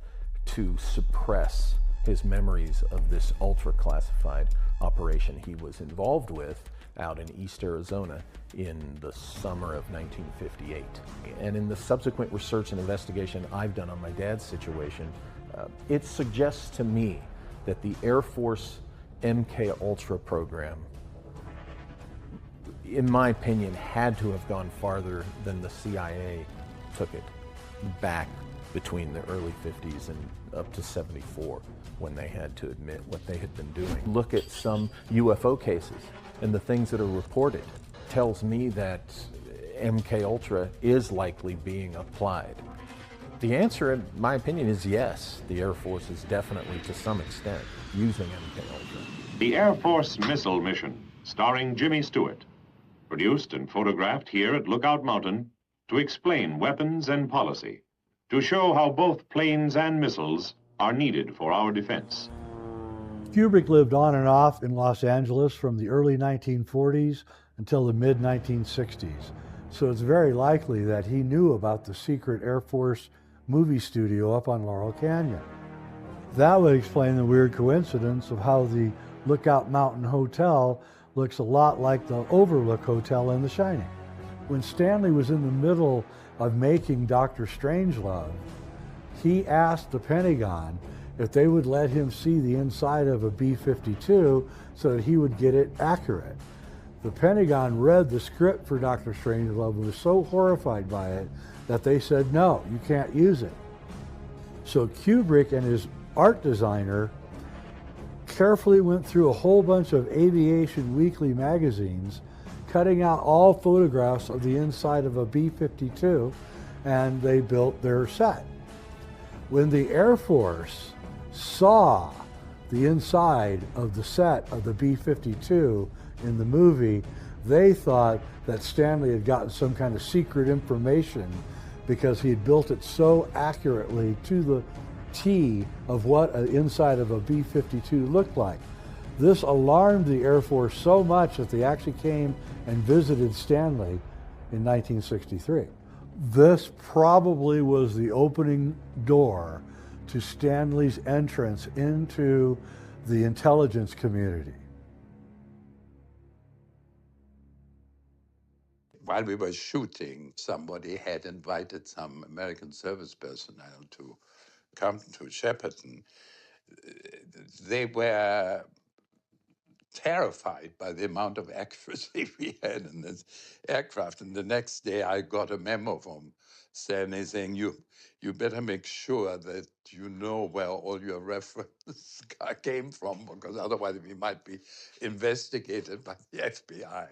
to suppress his memories of this ultra-classified operation he was involved with out in East Arizona in the summer of 1958. And in the subsequent research and investigation I've done on my dad's situation, it suggests to me that the Air Force MKUltra program, in my opinion, had to have gone farther than the CIA took it back between the early 50s and up to 74, when they had to admit what they had been doing. Look at some UFO cases and the things that are reported. Tells me that MKUltra is likely being applied. The answer, in my opinion, is yes. The Air Force is definitely, to some extent, using MKUltra. The Air Force Missile Mission, starring Jimmy Stewart, produced and photographed here at Lookout Mountain to explain weapons and policy, to show how both planes and missiles are needed for our defense. Kubrick lived on and off in Los Angeles from the early 1940s until the mid-1960s, so it's very likely that he knew about the secret Air Force movie studio up on Laurel Canyon. That would explain the weird coincidence of how the Lookout Mountain Hotel looks a lot like the Overlook Hotel in The Shining. When Stanley was in the middle of making Dr. Strangelove, he asked the Pentagon if they would let him see the inside of a B-52 so that he would get it accurate. The Pentagon read the script for Dr. Strangelove and was so horrified by it that they said, no, you can't use it. So Kubrick and his art designer carefully went through a whole bunch of aviation weekly magazines, cutting out all photographs of the inside of a B-52, and they built their set. When the Air Force saw the inside of the set of the B-52 in the movie, they thought that Stanley had gotten some kind of secret information because he had built it so accurately to the T of what an inside of a B-52 looked like. This alarmed the Air Force so much that they actually came and visited Stanley in 1963. This probably was the opening door to Stanley's entrance into the intelligence community. While we were shooting, somebody had invited some American service personnel to come to Shepperton. They were terrified by the amount of accuracy we had in this aircraft. And the next day I got a memo from Stanley saying, you better make sure that you know where all your references came from, because otherwise we might be investigated by the FBI.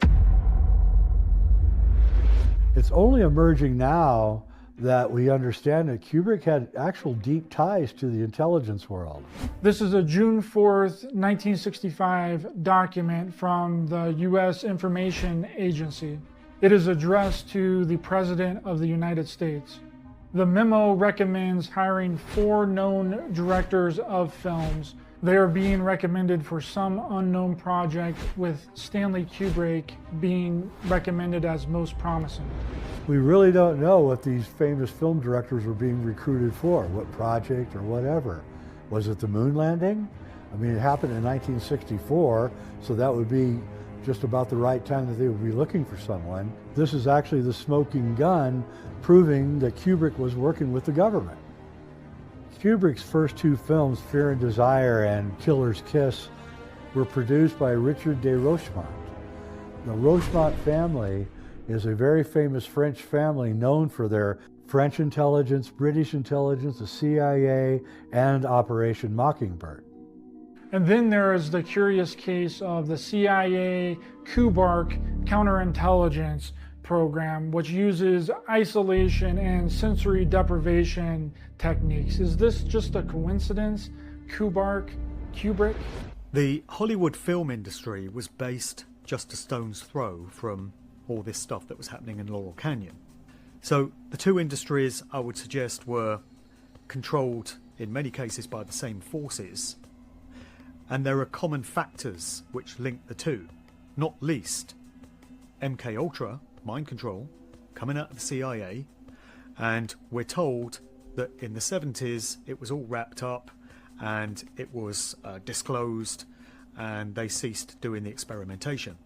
It's only emerging now that we understand that Kubrick had actual deep ties to the intelligence world. This is a June 4th, 1965 document from the U.S. Information Agency. It is addressed to the President of the United States. The memo recommends hiring 4 known directors of films. They are being recommended for some unknown project, with Stanley Kubrick being recommended as most promising. We really don't know what these famous film directors were being recruited for, what project or whatever. Was it the moon landing? I mean, it happened in 1964, so that would be just about the right time that they would be looking for someone. This is actually the smoking gun proving that Kubrick was working with the government. Kubrick's first 2 films, Fear and Desire and Killer's Kiss, were produced by Richard de Rochemont. The Rochemont family is a very famous French family known for their French intelligence, British intelligence, the CIA, and Operation Mockingbird. And then there is the curious case of the CIA Kubrick counterintelligence program, which uses isolation and sensory deprivation techniques. Is this just a coincidence? Kubrick? The Hollywood film industry was based just a stone's throw from all this stuff that was happening in Laurel Canyon. So the 2 industries, I would suggest, were controlled in many cases by the same forces, and there are common factors which link the 2, not least MK Ultra, mind control, coming out of the CIA, and we're told that in the 70s it was all wrapped up and it was disclosed and they ceased doing the experimentation.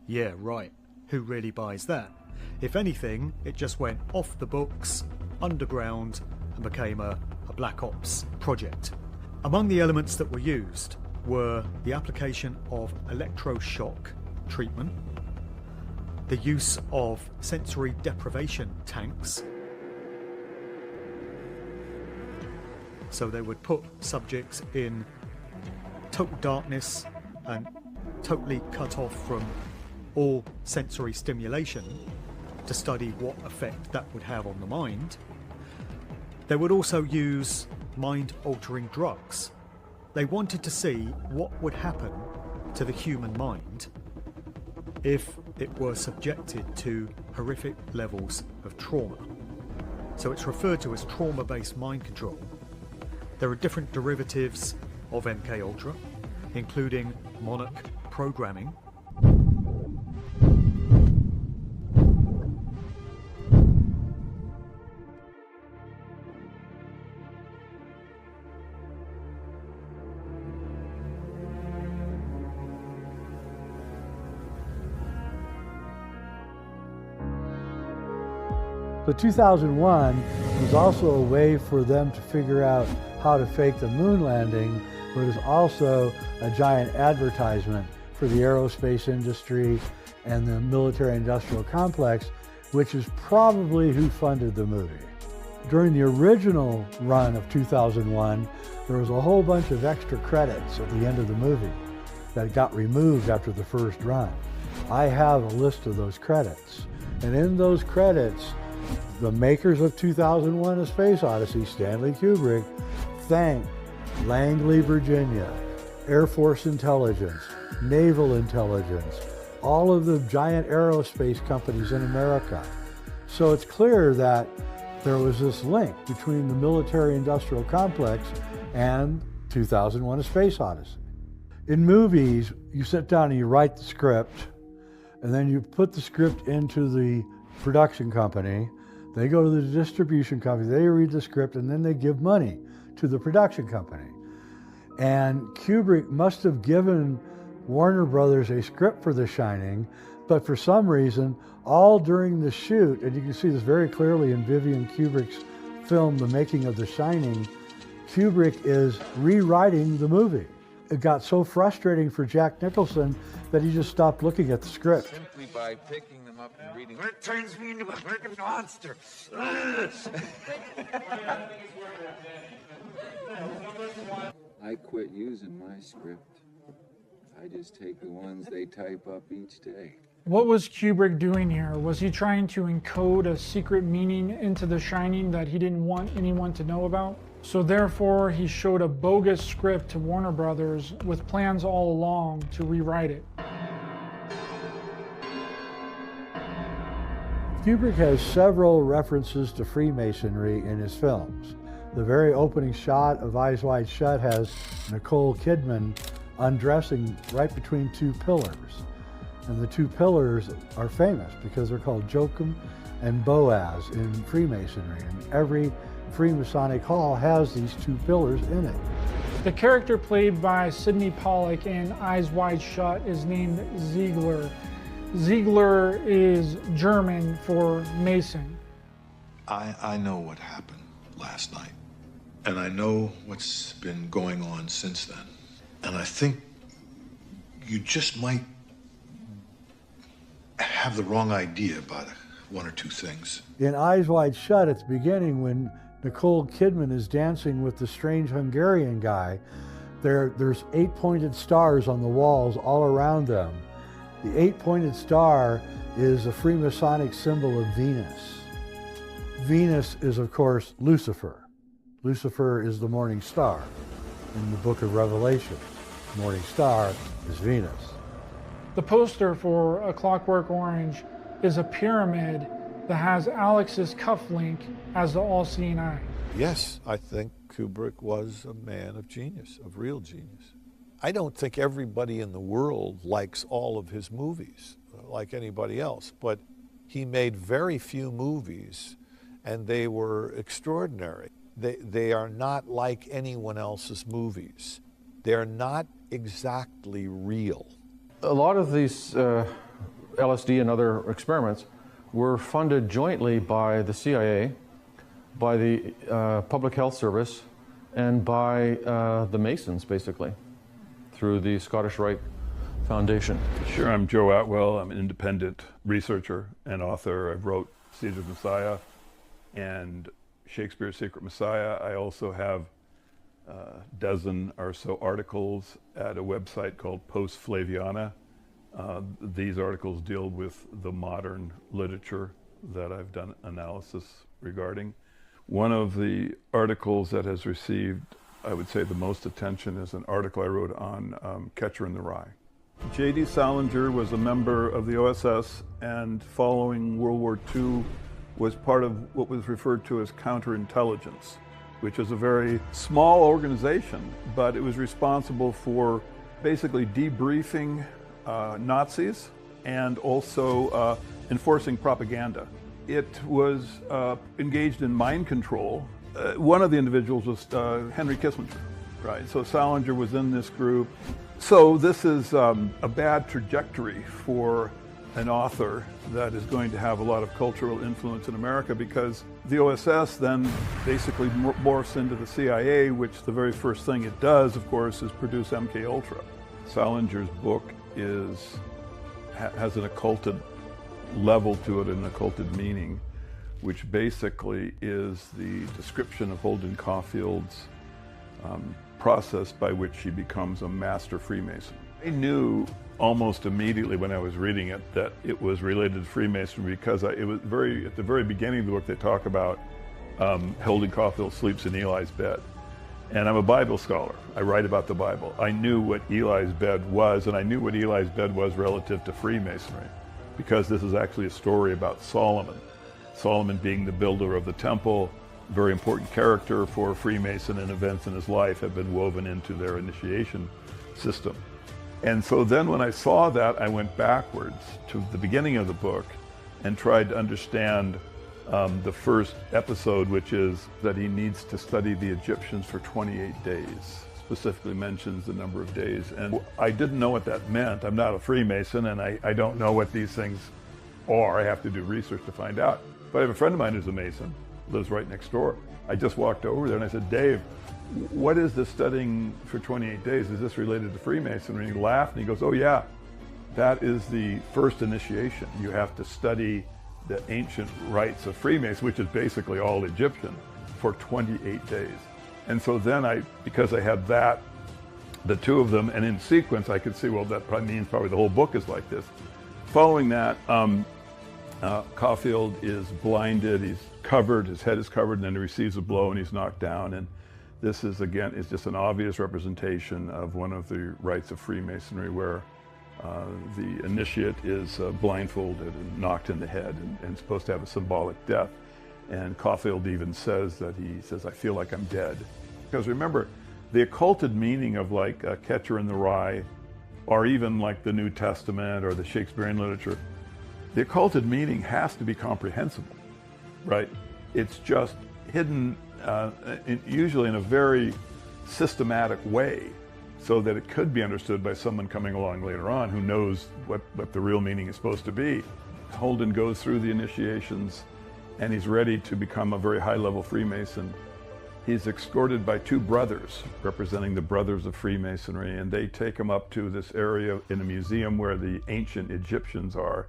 Yeah, right. Who really buys that? If anything, it just went off the books, underground, and became a black ops project. Among the elements that were used were the application of electroshock treatment, the use of sensory deprivation tanks. So they would put subjects in total darkness and totally cut off from all sensory stimulation to study what effect that would have on the mind. They would also use mind-altering drugs. They wanted to see what would happen to the human mind if it were subjected to horrific levels of trauma. So it's referred to as trauma-based mind control. There are different derivatives of MK Ultra, including monarch programming. So 2001 was also a way for them to figure out how to fake the moon landing, but it was also a giant advertisement for the aerospace industry and the military-industrial complex, which is probably who funded the movie. During the original run of 2001, there was a whole bunch of extra credits at the end of the movie that got removed after the first run. I have a list of those credits, and in those credits, the makers of 2001: A Space Odyssey, Stanley Kubrick, thanked Langley, Virginia, Air Force Intelligence, Naval Intelligence, all of the giant aerospace companies in America. So it's clear that there was this link between the military-industrial complex and 2001: A Space Odyssey. In movies, you sit down and you write the script, and then you put the script into the production company. They go to the distribution company, they read the script, and then they give money to the production company. And Kubrick must have given Warner Brothers a script for The Shining, but for some reason, all during the shoot, and you can see this very clearly in Vivian Kubrick's film, The Making of The Shining, Kubrick is rewriting the movie. It got so frustrating for Jack Nicholson that he just stopped looking at the script. Simply by picking them up and reading. It turns me into a freaking monster. I quit using my script. I just take the ones they type up each day. What was Kubrick doing here? Was he trying to encode a secret meaning into The Shining that he didn't want anyone to know about? So therefore, he showed a bogus script to Warner Brothers with plans all along to rewrite it. Kubrick has several references to Freemasonry in his films. The very opening shot of Eyes Wide Shut has Nicole Kidman undressing right between two pillars. And the two pillars are famous because they're called Joachim and Boaz in Freemasonry. And every Freemasonic hall has these two pillars in it. The character played by Sidney Pollack in Eyes Wide Shut is named Ziegler. Ziegler is German for Mason. I know what happened last night, and I know what's been going on since then. And I think you just might have the wrong idea about one or two things. In Eyes Wide Shut, at the beginning, when Nicole Kidman is dancing with the strange Hungarian guy, there's 8 pointed stars on the walls all around them. The 8-pointed star is a Freemasonic symbol of Venus. Venus is, of course, Lucifer. Lucifer is the morning star in the book of Revelation. The morning star is Venus. The poster for A Clockwork Orange is a pyramid that has Alex's cufflink as the all-seeing eye. Yes, I think Kubrick was a man of genius, of real genius. I don't think everybody in the world likes all of his movies, like anybody else, but he made very few movies, and they were extraordinary. They are not like anyone else's movies. They're not exactly real. A lot of these LSD and other experiments were funded jointly by the CIA, by the Public Health Service, and by the Masons, basically, through the Scottish Rite Foundation. Sure, I'm Joe Atwell. I'm an independent researcher and author. I wrote Caesar's Messiah and Shakespeare's Secret Messiah. I also have a dozen or so articles at a website called Post Flaviana. These articles deal with the modern literature that I've done analysis regarding. One of the articles that has received, I would say, the most attention is an article I wrote on Catcher in the Rye. J.D. Salinger was a member of the OSS, and following World War II was part of what was referred to as counterintelligence, which is a very small organization, but it was responsible for basically debriefing Nazis and also enforcing propaganda. It was engaged in mind control. One of the individuals was Henry Kissinger, right? So Salinger was in this group. So this is a bad trajectory for an author that is going to have a lot of cultural influence in America, because the OSS then basically morphs into the CIA, which the very first thing it does, of course, is produce MK Ultra. Salinger's book has an occulted level to it, an occulted meaning, which basically is the description of Holden Caulfield's process by which he becomes a master Freemason. I knew almost immediately when I was reading it that it was related to Freemasonry, because it was at the very beginning of the book they talk about Holden Caulfield sleeps in Eli's bed. And I'm a Bible scholar. I write about the Bible. I knew what Eli's bed was, and I knew what Eli's bed was relative to Freemasonry, because this is actually a story about Solomon. Solomon being the builder of the temple, very important character for Freemason, and events in his life have been woven into their initiation system. And so then when I saw that, I went backwards to the beginning of the book and tried to understand the first episode, which is that he needs to study the Egyptians for 28 days. Specifically mentions the number of days. And I didn't know what that meant. I'm not a Freemason, and I don't know what these things are. I have to do research to find out. But I have a friend of mine who's a Mason, lives right next door. I just walked over there and I said, Dave, what is this studying for 28 days? Is this related to Freemasonry? And he laughed and he goes, oh yeah, that is the first initiation. You have to study the ancient rites of Freemasonry, which is basically all Egyptian, for 28 days. And so then because I had that, the two of them, and in sequence, I could see, well, that probably means the whole book is like this. Following that, Caulfield is blinded, he's covered, his head is covered, and then he receives a blow and he's knocked down. And this is, again, is just an obvious representation of one of the rites of Freemasonry where the initiate is blindfolded and knocked in the head and supposed to have a symbolic death. And Caulfield even says that he says, I feel like I'm dead. Because remember, the occulted meaning of like Catcher in the Rye, or even like the New Testament or the Shakespearean literature, the occulted meaning has to be comprehensible, right? It's just hidden usually in a very systematic way so that it could be understood by someone coming along later on who knows what the real meaning is supposed to be. Holden goes through the initiations and he's ready to become a very high-level Freemason. He's escorted by two brothers, representing the Brothers of Freemasonry, and they take him up to this area in a museum where the ancient Egyptians are.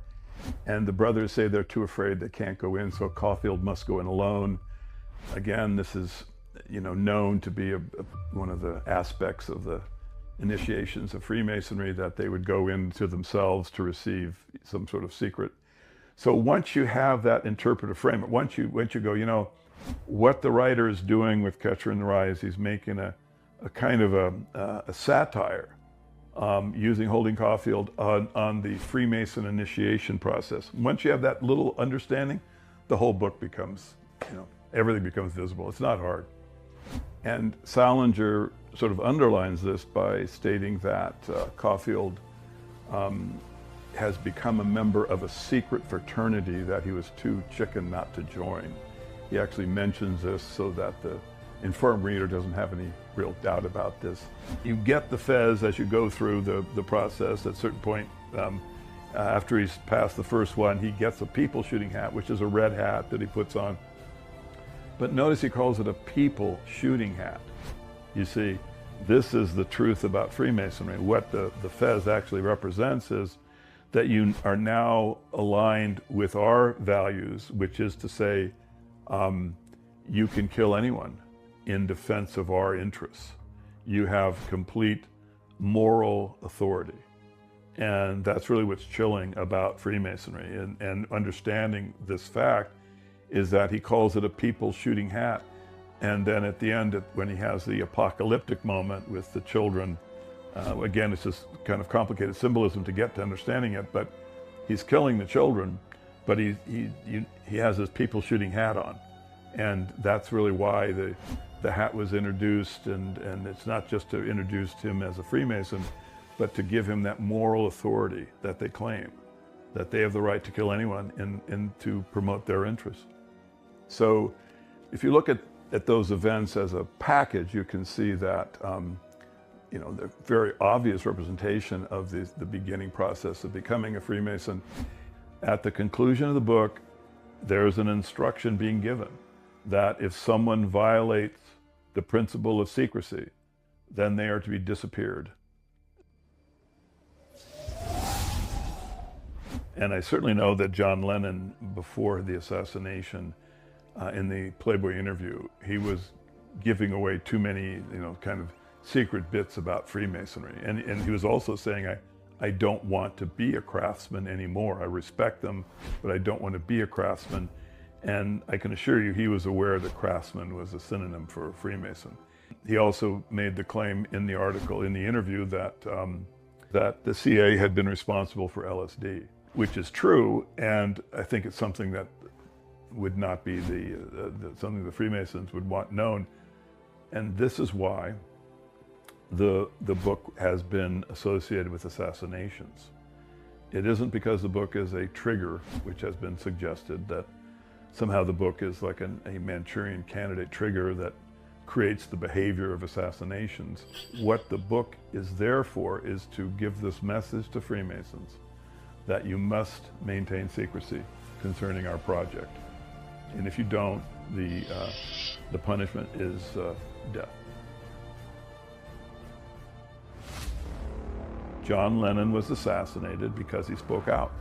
And the brothers say they're too afraid, they can't go in, so Caulfield must go in alone. Again, this is, known to be one of the aspects of the initiations of Freemasonry, that they would go into themselves to receive some sort of secret. So once you have that interpretive frame, once you go, what the writer is doing with Catcher in the Rye is he's making a kind of a satire, using Holden Caulfield on the Freemason initiation process. Once you have that little understanding, the whole book becomes, everything becomes visible. It's not hard. And Salinger sort of underlines this by stating that Caulfield has become a member of a secret fraternity that he was too chicken not to join. He actually mentions this so that the informed reader doesn't have any real doubt about this. You get the fez as you go through the process. At a certain point, after he's passed the first one, he gets a people shooting hat, which is a red hat that he puts on. But notice he calls it a people shooting hat. You see, this is the truth about Freemasonry. What the fez actually represents is that you are now aligned with our values, which is to say, you can kill anyone in defense of our interests. You have complete moral authority. And that's really what's chilling about Freemasonry. And understanding this fact is that he calls it a people shooting hat. And then at the end, when he has the apocalyptic moment with the children, again, it's just kind of complicated symbolism to get to understanding it, but he's killing the children, but he has his people shooting hat on. And that's really why the hat was introduced, and it's not just to introduce him as a Freemason, but to give him that moral authority that they claim, that they have the right to kill anyone and to promote their interests. So if you look at those events as a package, you can see that the very obvious representation of the beginning process of becoming a Freemason. At the conclusion of the book, there's an instruction being given that if someone violates the principle of secrecy, then they are to be disappeared. And I certainly know that John Lennon, before the assassination, in the Playboy interview, he was giving away too many, kind of secret bits about Freemasonry. And he was also saying, I don't want to be a craftsman anymore. I respect them, but I don't want to be a craftsman. And I can assure you he was aware that craftsman was a synonym for Freemason. He also made the claim in the article, in the interview, that the CIA had been responsible for LSD, which is true, and I think it's something that would not be something the Freemasons would want known. And this is why the book has been associated with assassinations. It isn't because the book is a trigger, which has been suggested, that somehow the book is like a Manchurian Candidate trigger that creates the behavior of assassinations. What the book is there for is to give this message to Freemasons that you must maintain secrecy concerning our project. And if you don't, the punishment is death. John Lennon was assassinated because he spoke out.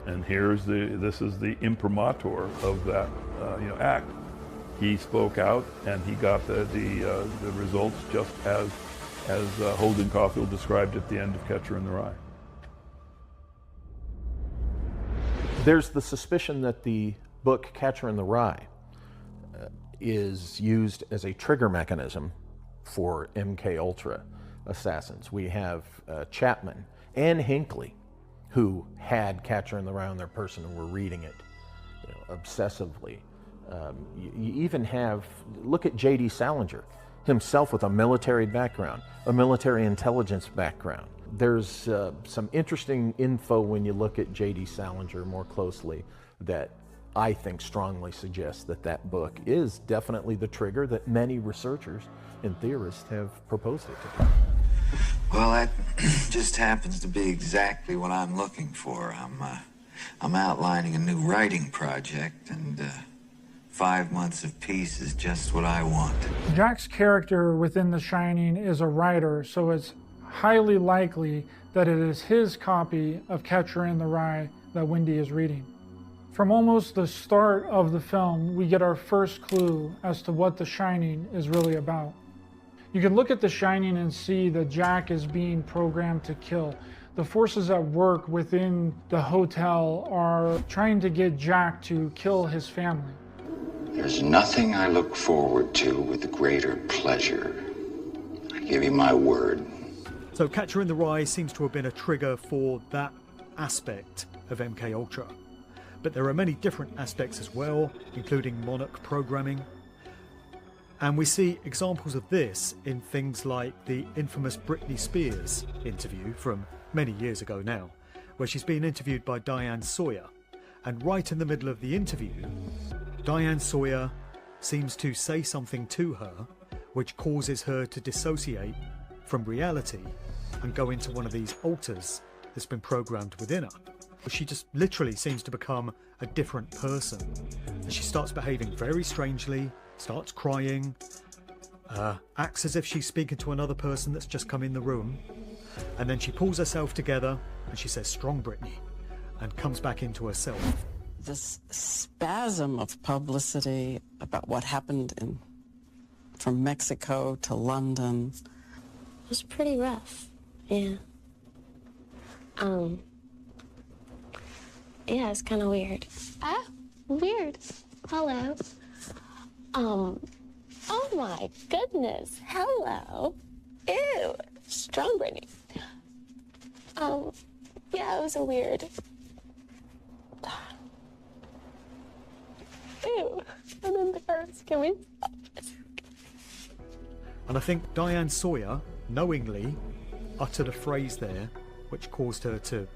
And this is the imprimatur of that act. He spoke out, and he got the results just as Holden Caulfield described at the end of Catcher in the Rye. There's the suspicion that the book Catcher in the Rye is used as a trigger mechanism for MK assassins. We have Chapman and Hinckley, who had Catcher in the Rye on their person and were reading it obsessively. You even have, look at J.D. Salinger, himself with a military background, a military intelligence background. There's some interesting info when you look at J.D. Salinger more closely that I think strongly suggests that that book is definitely the trigger that many researchers and theorists have proposed it to be. Well, that just happens to be exactly what I'm looking for. I'm outlining a new writing project, and 5 months of peace is just what I want. Jack's character within The Shining is a writer, so it's highly likely that it is his copy of Catcher in the Rye that Wendy is reading. From almost the start of the film, we get our first clue as to what The Shining is really about. You can look at The Shining and see that Jack is being programmed to kill. The forces at work within the hotel are trying to get Jack to kill his family. There's nothing I look forward to with greater pleasure. I give you my word. So Catcher in the Rye seems to have been a trigger for that aspect of MK Ultra. But there are many different aspects as well, including Monarch programming. And we see examples of this in things like the infamous Britney Spears interview from many years ago now, where she's being interviewed by Diane Sawyer. And right in the middle of the interview, Diane Sawyer seems to say something to her which causes her to dissociate from reality and go into one of these alters that's been programmed within her. She just literally seems to become a different person. And she starts behaving very strangely, starts crying, acts as if she's speaking to another person that's just come in the room. And then she pulls herself together and she says, "Strong Brittany," and comes back into herself. This spasm of publicity about what happened from Mexico to London was pretty rough, yeah. Yeah, it's kind of weird. Ah, weird. Hello. Oh my goodness. Hello. Ew. Strong Brittany. Yeah, it was a weird. Ew. I'm embarrassed. Can we stop? And I think Diane Sawyer knowingly uttered a phrase there which caused her to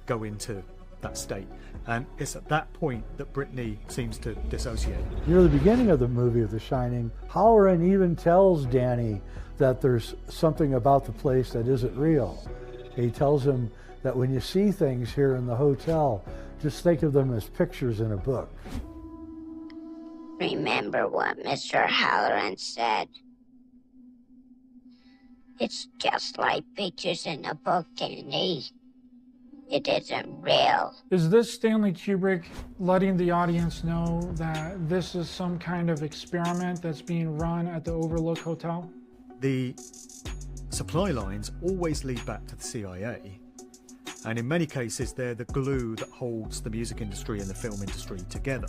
go into that state. And it's at that point that Brittany seems to dissociate. Near the beginning of the movie of The Shining, Halloran even tells Danny that there's something about the place that isn't real. He tells him that when you see things here in the hotel, just think of them as pictures in a book. Remember what Mr. Halloran said? It's just like pictures in a book, Danny. It isn't real. Is this Stanley Kubrick letting the audience know that this is some kind of experiment that's being run at the Overlook Hotel? The supply lines always lead back to the CIA, and in many cases they're the glue that holds the music industry and the film industry together.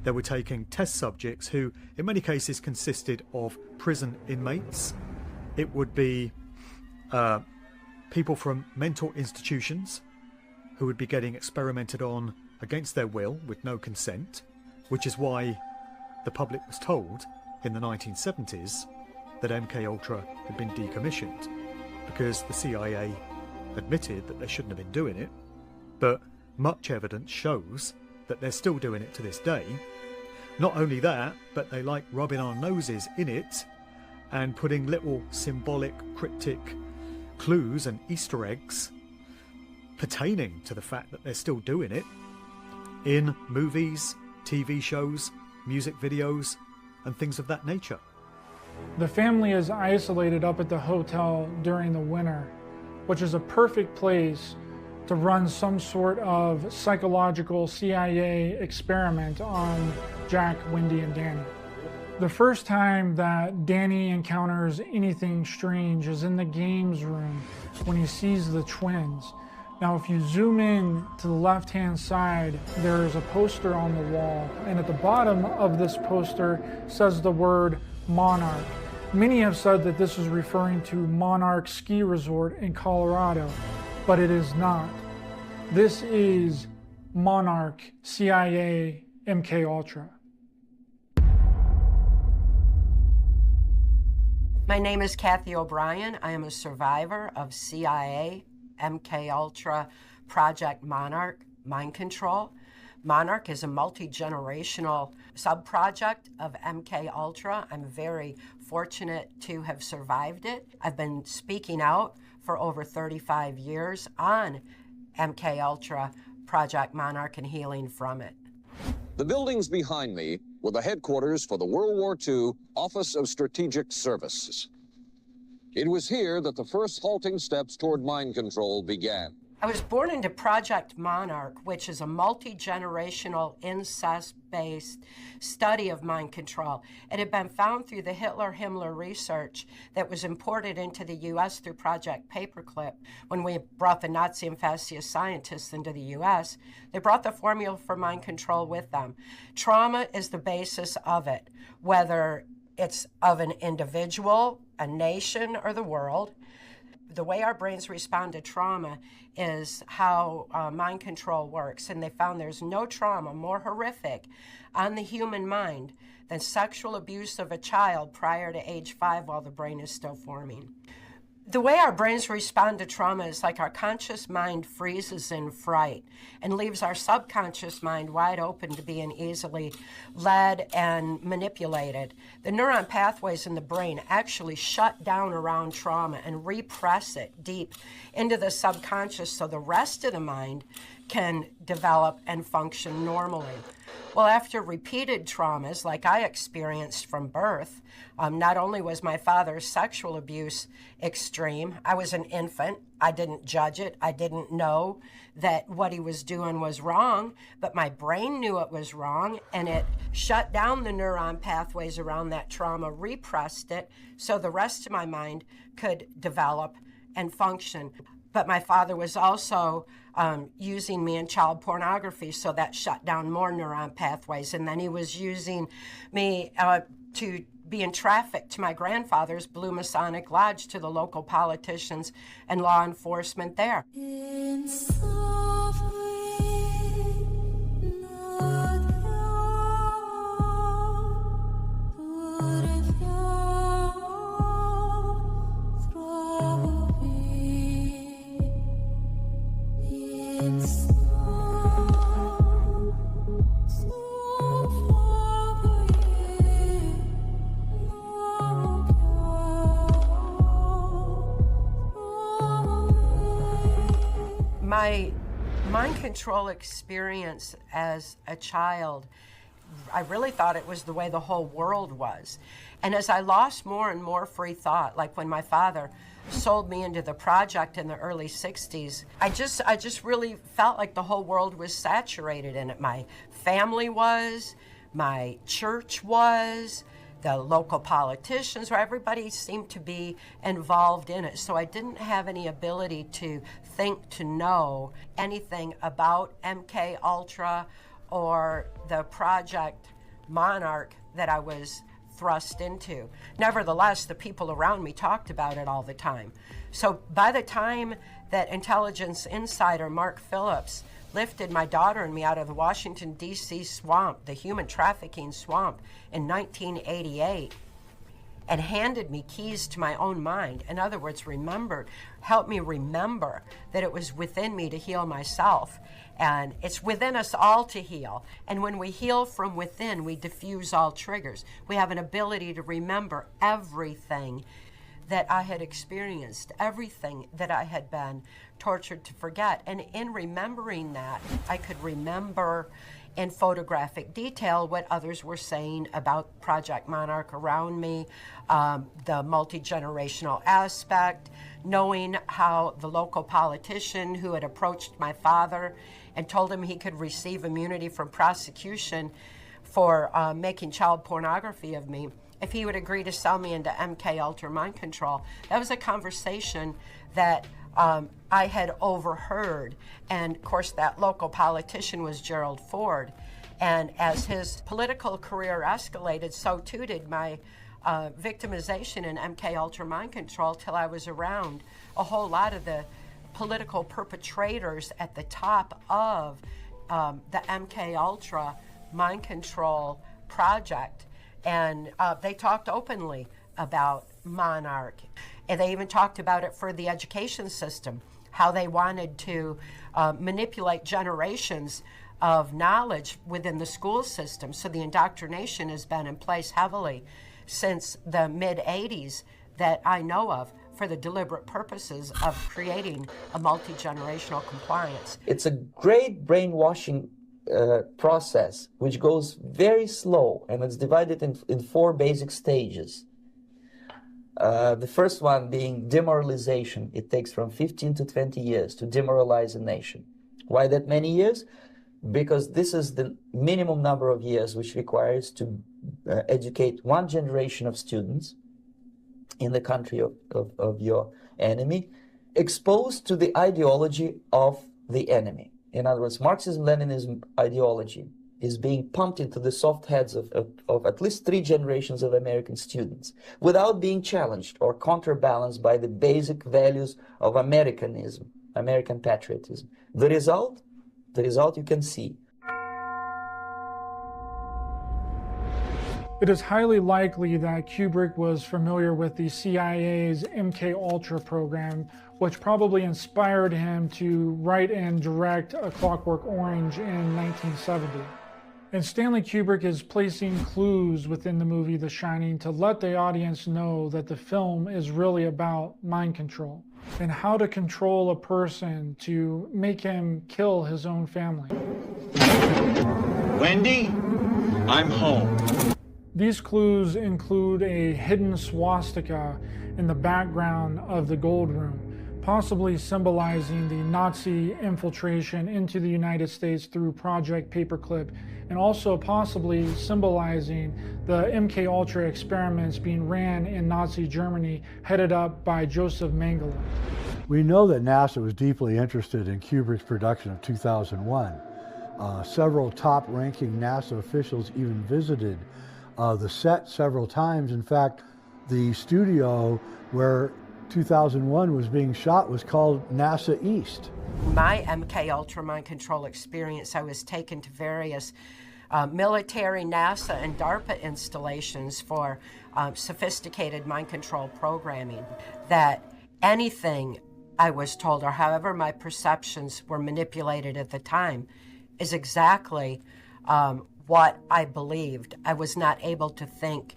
They were taking test subjects who in many cases consisted of prison inmates. It would be people from mental institutions who would be getting experimented on against their will with no consent, which is why the public was told in the 1970s that MKUltra had been decommissioned, because the CIA admitted that they shouldn't have been doing it, but much evidence shows that they're still doing it to this day. Not only that, but they like rubbing our noses in it and putting little symbolic, cryptic clues and Easter eggs pertaining to the fact that they're still doing it in movies, TV shows, music videos, and things of that nature. The family is isolated up at the hotel during the winter, which is a perfect place to run some sort of psychological CIA experiment on Jack, Wendy, and Danny. The first time that Danny encounters anything strange is in the games room when he sees the twins. Now, if you zoom in to the left-hand side, there's a poster on the wall, and at the bottom of this poster says the word Monarch. Many have said that this is referring to Monarch Ski Resort in Colorado, but it is not. This is Monarch CIA MKUltra. My name is Kathy O'Brien. I am a survivor of CIA MKUltra Project Monarch Mind Control. Monarch is a multi-generational sub-project of MKUltra. I'm very fortunate to have survived it. I've been speaking out for over 35 years on MKUltra Project Monarch and healing from it. The buildings behind me were the headquarters for the World War II Office of Strategic Services. It was here that the first halting steps toward mind control began. I was born into Project Monarch, which is a multi-generational, incest-based study of mind control. It had been found through the Hitler-Himmler research that was imported into the U.S. through Project Paperclip. When we brought the Nazi and fascist scientists into the U.S., they brought the formula for mind control with them. Trauma is the basis of it, whether it's of an individual, a nation, or the world. The way our brains respond to trauma is how mind control works, and they found there's no trauma more horrific on the human mind than sexual abuse of a child prior to age 5 while the brain is still forming. The way our brains respond to trauma is like our conscious mind freezes in fright and leaves our subconscious mind wide open to being easily led and manipulated. The neuron pathways in the brain actually shut down around trauma and repress it deep into the subconscious so the rest of the mind can develop and function normally. Well, after repeated traumas like I experienced from birth, not only was my father's sexual abuse extreme, I was an infant, I didn't judge it, I didn't know that what he was doing was wrong, but my brain knew it was wrong, and it shut down the neuron pathways around that trauma, repressed it, so the rest of my mind could develop and function. But my father was also using me in child pornography, so that shut down more neuron pathways. And then he was using me to being trafficked to my grandfather's Blue Masonic Lodge, to the local politicians and law enforcement there. My mind control experience as a child, I really thought it was the way the whole world was. And as I lost more and more free thought, like when my father sold me into the project in the early 60s, I just really felt like the whole world was saturated in it. My family was, my church was, the local politicians, where everybody seemed to be involved in it. So I didn't have any ability to think, to know anything about MKUltra or the Project Monarch that I was thrust into. Nevertheless, the people around me talked about it all the time. So by the time that intelligence insider Mark Phillips lifted my daughter and me out of the Washington, D.C. swamp, the human trafficking swamp, in 1988, and handed me keys to my own mind, in other words, helped me remember that it was within me to heal myself. And it's within us all to heal. And when we heal from within, we diffuse all triggers. We have an ability to remember everything that I had experienced, everything that I had been tortured to forget. And in remembering that, I could remember in photographic detail what others were saying about Project Monarch around me, the multi-generational aspect, knowing how the local politician who had approached my father and told him he could receive immunity from prosecution for making child pornography of me if he would agree to sell me into MKUltra mind control. That was a conversation that I had overheard. And of course, that local politician was Gerald Ford. And as his political career escalated, so too did my victimization in MK Ultra mind control, till I was around a whole lot of the political perpetrators at the top of the MK Ultra mind control project. And they talked openly about Monarch. And they even talked about it for the education system, how they wanted to manipulate generations of knowledge within the school system. So the indoctrination has been in place heavily since the mid-'80s that I know of, for the deliberate purposes of creating a multi-generational compliance. It's a great brainwashing process which goes very slow, and it's divided in 4 basic stages. The first one being demoralization. It takes from 15 to 20 years to demoralize a nation. Why that many years? Because this is the minimum number of years which requires to educate one generation of students in the country of your enemy, exposed to the ideology of the enemy. In other words, Marxism-Leninism ideology is being pumped into the soft heads of at least 3 generations of American students without being challenged or counterbalanced by the basic values of Americanism, American patriotism. The result you can see. It is highly likely that Kubrick was familiar with the CIA's MK Ultra program, which probably inspired him to write and direct A Clockwork Orange in 1970. And Stanley Kubrick is placing clues within the movie The Shining to let the audience know that the film is really about mind control and how to control a person to make him kill his own family. Wendy, I'm home. These clues include a hidden swastika in the background of the gold room, possibly symbolizing the Nazi infiltration into the United States through Project Paperclip, and also possibly symbolizing the MK Ultra experiments being ran in Nazi Germany, headed up by Joseph Mengele. We know that NASA was deeply interested in Kubrick's production of 2001. Several top-ranking NASA officials even visited the set several times. In fact, the studio where 2001 was being shot was called NASA East. My MK Ultra mind control experience, I was taken to various military, NASA, and DARPA installations for sophisticated mind control programming. That anything I was told, or however my perceptions were manipulated at the time, is exactly what I believed. I was not able to think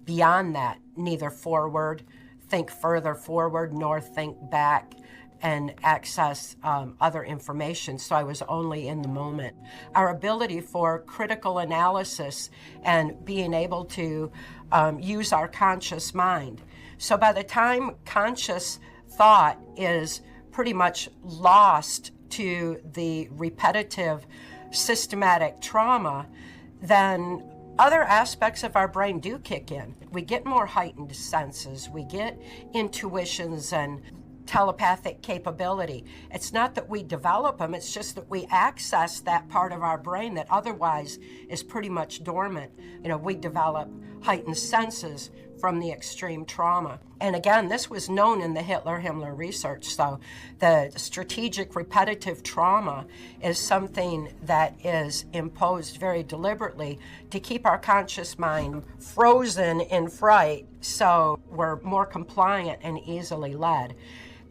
beyond that, neither think further forward, nor think back and access other information, so I was only in the moment. Our ability for critical analysis and being able to use our conscious mind. So by the time conscious thought is pretty much lost to the repetitive systematic trauma, then other aspects of our brain do kick in. We get more heightened senses, we get intuitions and telepathic capability. It's not that we develop them, it's just that we access that part of our brain that otherwise is pretty much dormant. We develop heightened senses from the extreme trauma. And again, this was known in the Hitler-Himmler research. So the strategic repetitive trauma is something that is imposed very deliberately to keep our conscious mind frozen in fright, so we're more compliant and easily led.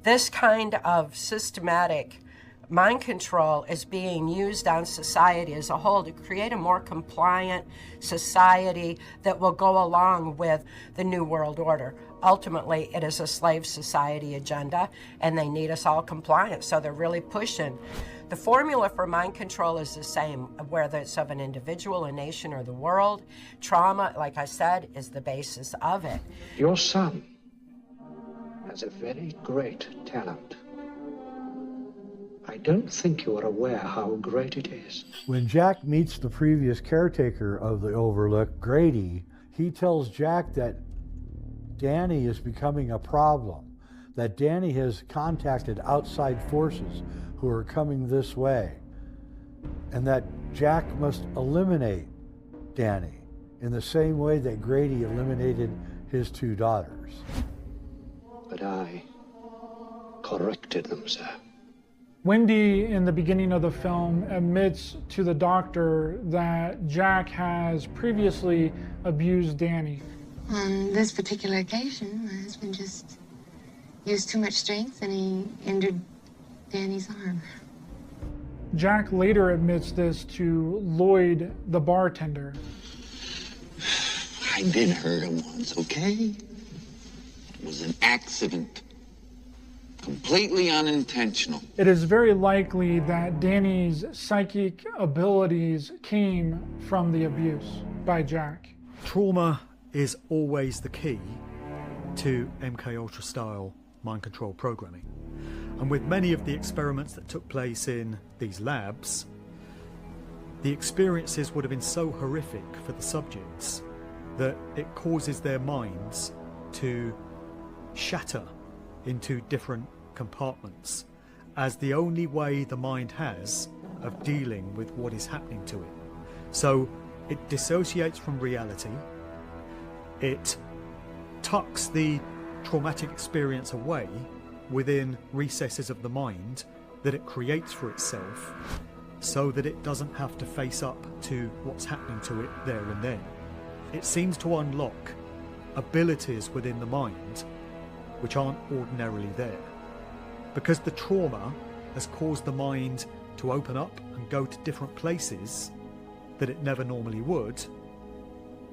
This kind of systematic mind control is being used on society as a whole to create a more compliant society that will go along with the New World Order. Ultimately, it is a slave society agenda, and they need us all compliant, so they're really pushing. The formula for mind control is the same, whether it's of an individual, a nation, or the world. Trauma, like I said, is the basis of it. Your son has a very great talent. I don't think you are aware how great it is. When Jack meets the previous caretaker of the Overlook, Grady, he tells Jack that Danny is becoming a problem, that Danny has contacted outside forces who are coming this way, and that Jack must eliminate Danny in the same way that Grady eliminated his two daughters. But I corrected them, sir. Wendy, in the beginning of the film, admits to the doctor that Jack has previously abused Danny. On this particular occasion, my husband just used too much strength and he injured Danny's arm. Jack later admits this to Lloyd, the bartender. I've been hurt once, okay? It was an accident. Completely unintentional. It is very likely that Danny's psychic abilities came from the abuse by Jack. Trauma is always the key to MKUltra style mind control programming. And with many of the experiments that took place in these labs, the experiences would have been so horrific for the subjects that it causes their minds to shatter into different compartments as the only way the mind has of dealing with what is happening to it. So it dissociates from reality, it tucks the traumatic experience away within recesses of the mind that it creates for itself so that it doesn't have to face up to what's happening to it there and then. It seems to unlock abilities within the mind which aren't ordinarily there. Because the trauma has caused the mind to open up and go to different places that it never normally would,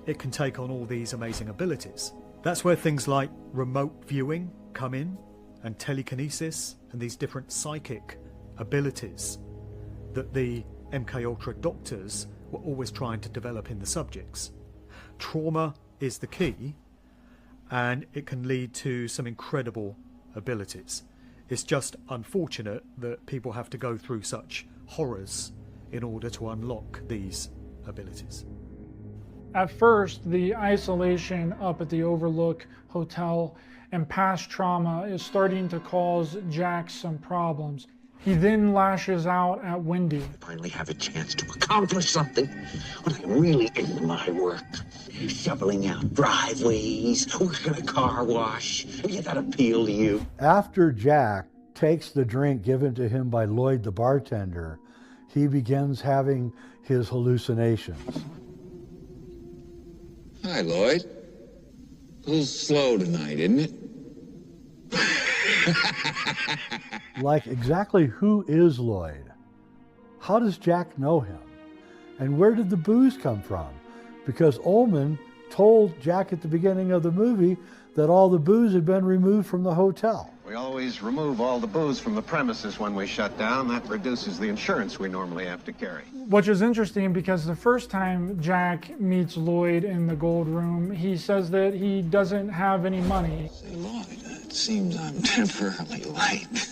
it can take on all these amazing abilities. That's where things like remote viewing come in, and telekinesis, and these different psychic abilities that the MKUltra doctors were always trying to develop in the subjects. Trauma is the key, and it can lead to some incredible abilities. It's just unfortunate that people have to go through such horrors in order to unlock these abilities. At first, the isolation up at the Overlook Hotel and past trauma is starting to cause Jack some problems. He then lashes out at Wendy. I finally have a chance to accomplish something when I'm really into my work. Shoveling out driveways, working a car wash. Does that appeal to you? After Jack takes the drink given to him by Lloyd the bartender, he begins having his hallucinations. Hi, Lloyd. A little slow tonight, isn't it? Like, exactly who is Lloyd? How does Jack know him? And where did the booze come from? Because Ullman told Jack at the beginning of the movie that all the booze had been removed from the hotel. We always remove all the booze from the premises when we shut down. That reduces the insurance we normally have to carry. Which is interesting because the first time Jack meets Lloyd in the Gold Room, he says that he doesn't have any money. Say, Lloyd, it seems I'm temporarily light.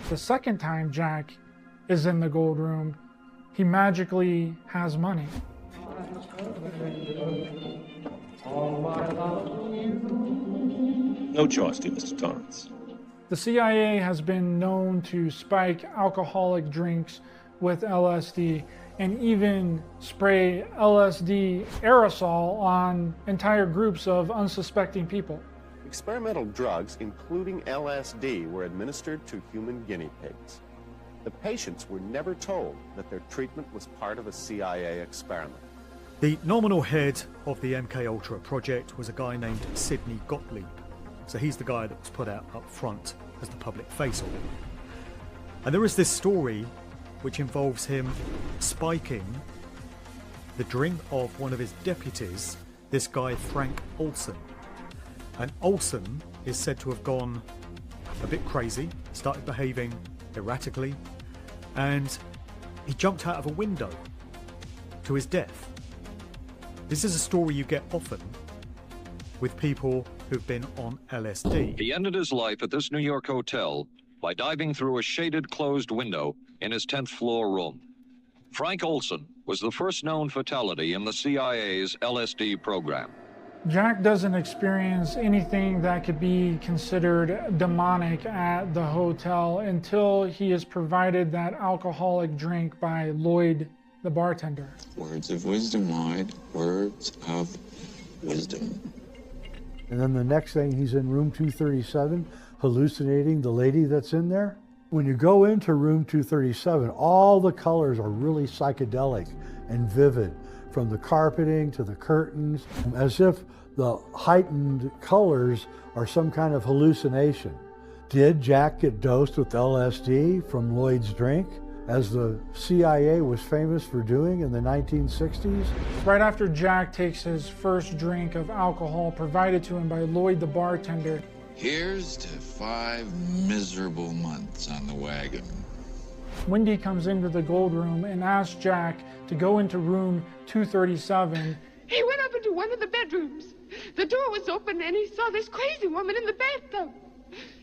The second time Jack is in the Gold Room, he magically has money. No charge to Mr. Torrance. The CIA has been known to spike alcoholic drinks with LSD and even spray LSD aerosol on entire groups of unsuspecting people. Experimental drugs, including LSD, were administered to human guinea pigs. The patients were never told that their treatment was part of a CIA experiment. The nominal head of the MKUltra project was a guy named Sidney Gottlieb. So he's the guy that was put out up front as the public face of it. And there is this story which involves him spiking the drink of one of his deputies, this guy Frank Olson. And Olson is said to have gone a bit crazy, started behaving erratically, and he jumped out of a window to his death. This is a story you get often with people who've been on LSD. He ended his life at this New York hotel by diving through a shaded closed window in his 10th floor room. Frank Olson was the first known fatality in the CIA's LSD program. Jack doesn't experience anything that could be considered demonic at the hotel until he is provided that alcoholic drink by Lloyd, the bartender. Words of wisdom, Lloyd. Words of wisdom. And then the next thing, he's in room 237, hallucinating the lady that's in there. When you go into room 237, all the colors are really psychedelic and vivid, from the carpeting to the curtains, as if the heightened colors are some kind of hallucination. Did Jack get dosed with LSD from Lloyd's drink, as the CIA was famous for doing in the 1960s? Right after Jack takes his first drink of alcohol provided to him by Lloyd the bartender, Here's to 5 miserable months on the wagon. Wendy comes into the gold room and asks Jack to go into room 237. He went up into one of the bedrooms. The door was open and he saw this crazy woman in the bathtub.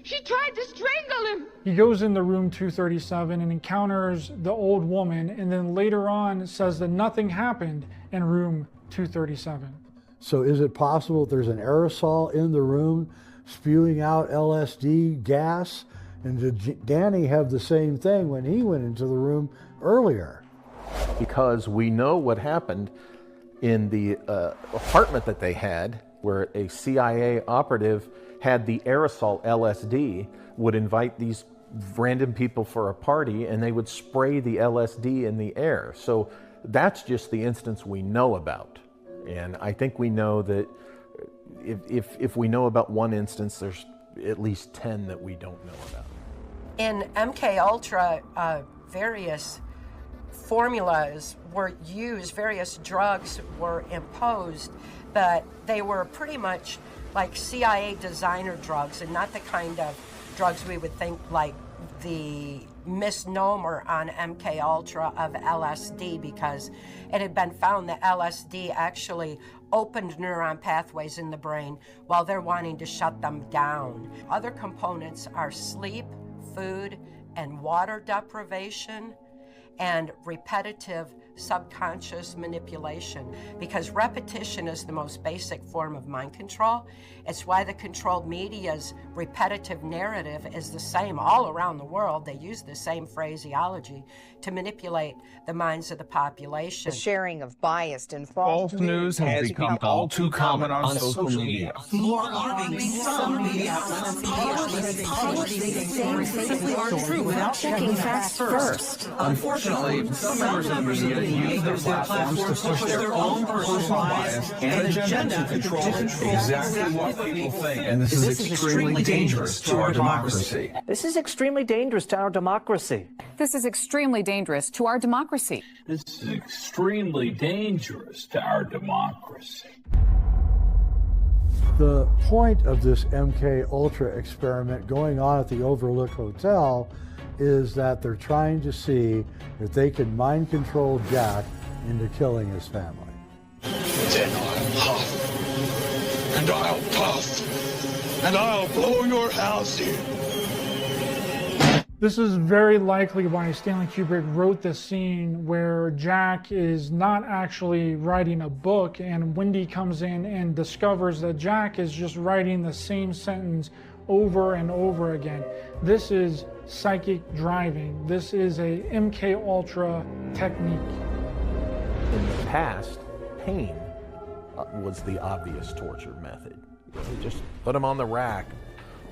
She tried to strangle him. He goes into room 237 and encounters the old woman, and then later on says that nothing happened in room 237. So is it possible that there's an aerosol in the room spewing out LSD gas? And did Danny have the same thing when he went into the room earlier? Because we know what happened in the apartment that they had, where a CIA operative had the aerosol LSD, would invite these random people for a party, and they would spray the LSD in the air. So that's just the instance we know about. And I think we know that if we know about one instance, there's at least 10 that we don't know about. In MK Ultra, various formulas were used, various drugs were imposed, but they were pretty much like CIA designer drugs and not the kind of drugs we would think like the misnomer on MK Ultra of LSD, because it had been found that LSD actually opened neuron pathways in the brain while they're wanting to shut them down. Other components are sleep, food, and water deprivation, and repetitive subconscious manipulation, because repetition is the most basic form of mind control. It's why the controlled media's repetitive narrative is the same all around the world. They use the same phraseology to manipulate the minds of the population. The sharing of biased and false news has become all too common on social media. More alarming, some media publish these things simply aren't true without checking facts first. Unfortunately, some members of the media use their platforms to push their own personal bias and agenda to control exactly what people think. And this is extremely dangerous to our democracy. This is extremely dangerous to our democracy. This is extremely dangerous to our democracy. This is extremely dangerous to our democracy. The point of this MK Ultra experiment going on at the Overlook Hotel is that they're trying to see if they can mind control Jack into killing his family. Then I'll huff, and I'll puff, and I'll blow your house in. This is very likely why Stanley Kubrick wrote this scene where Jack is not actually writing a book, and Wendy comes in and discovers that Jack is just writing the same sentence over and over again. This is psychic driving. This is a MK Ultra technique. In the past, pain was the obvious torture method. You just put them on the rack,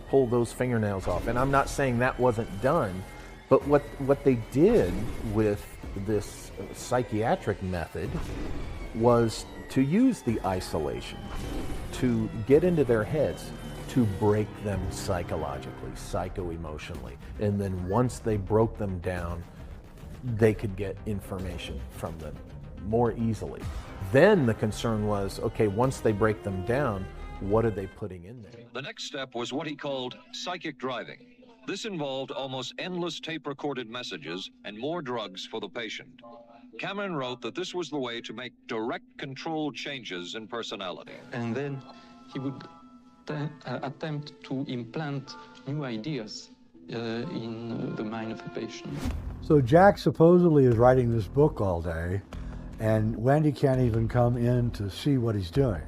pull those fingernails off. And I'm not saying that wasn't done, but what they did with this psychiatric method was to use the isolation, to get into their heads, to break them psychologically, psycho-emotionally. And then once they broke them down, they could get information from them more easily. Then the concern was, okay, once they break them down, what are they putting in there? The next step was what he called psychic driving. This involved almost endless tape-recorded messages and more drugs for the patient. Cameron wrote that this was the way to make direct controlled changes in personality. And then he would attempt to implant new ideas in the mind of the patient. So Jack supposedly is writing this book all day, and Wendy can't even come in to see what he's doing.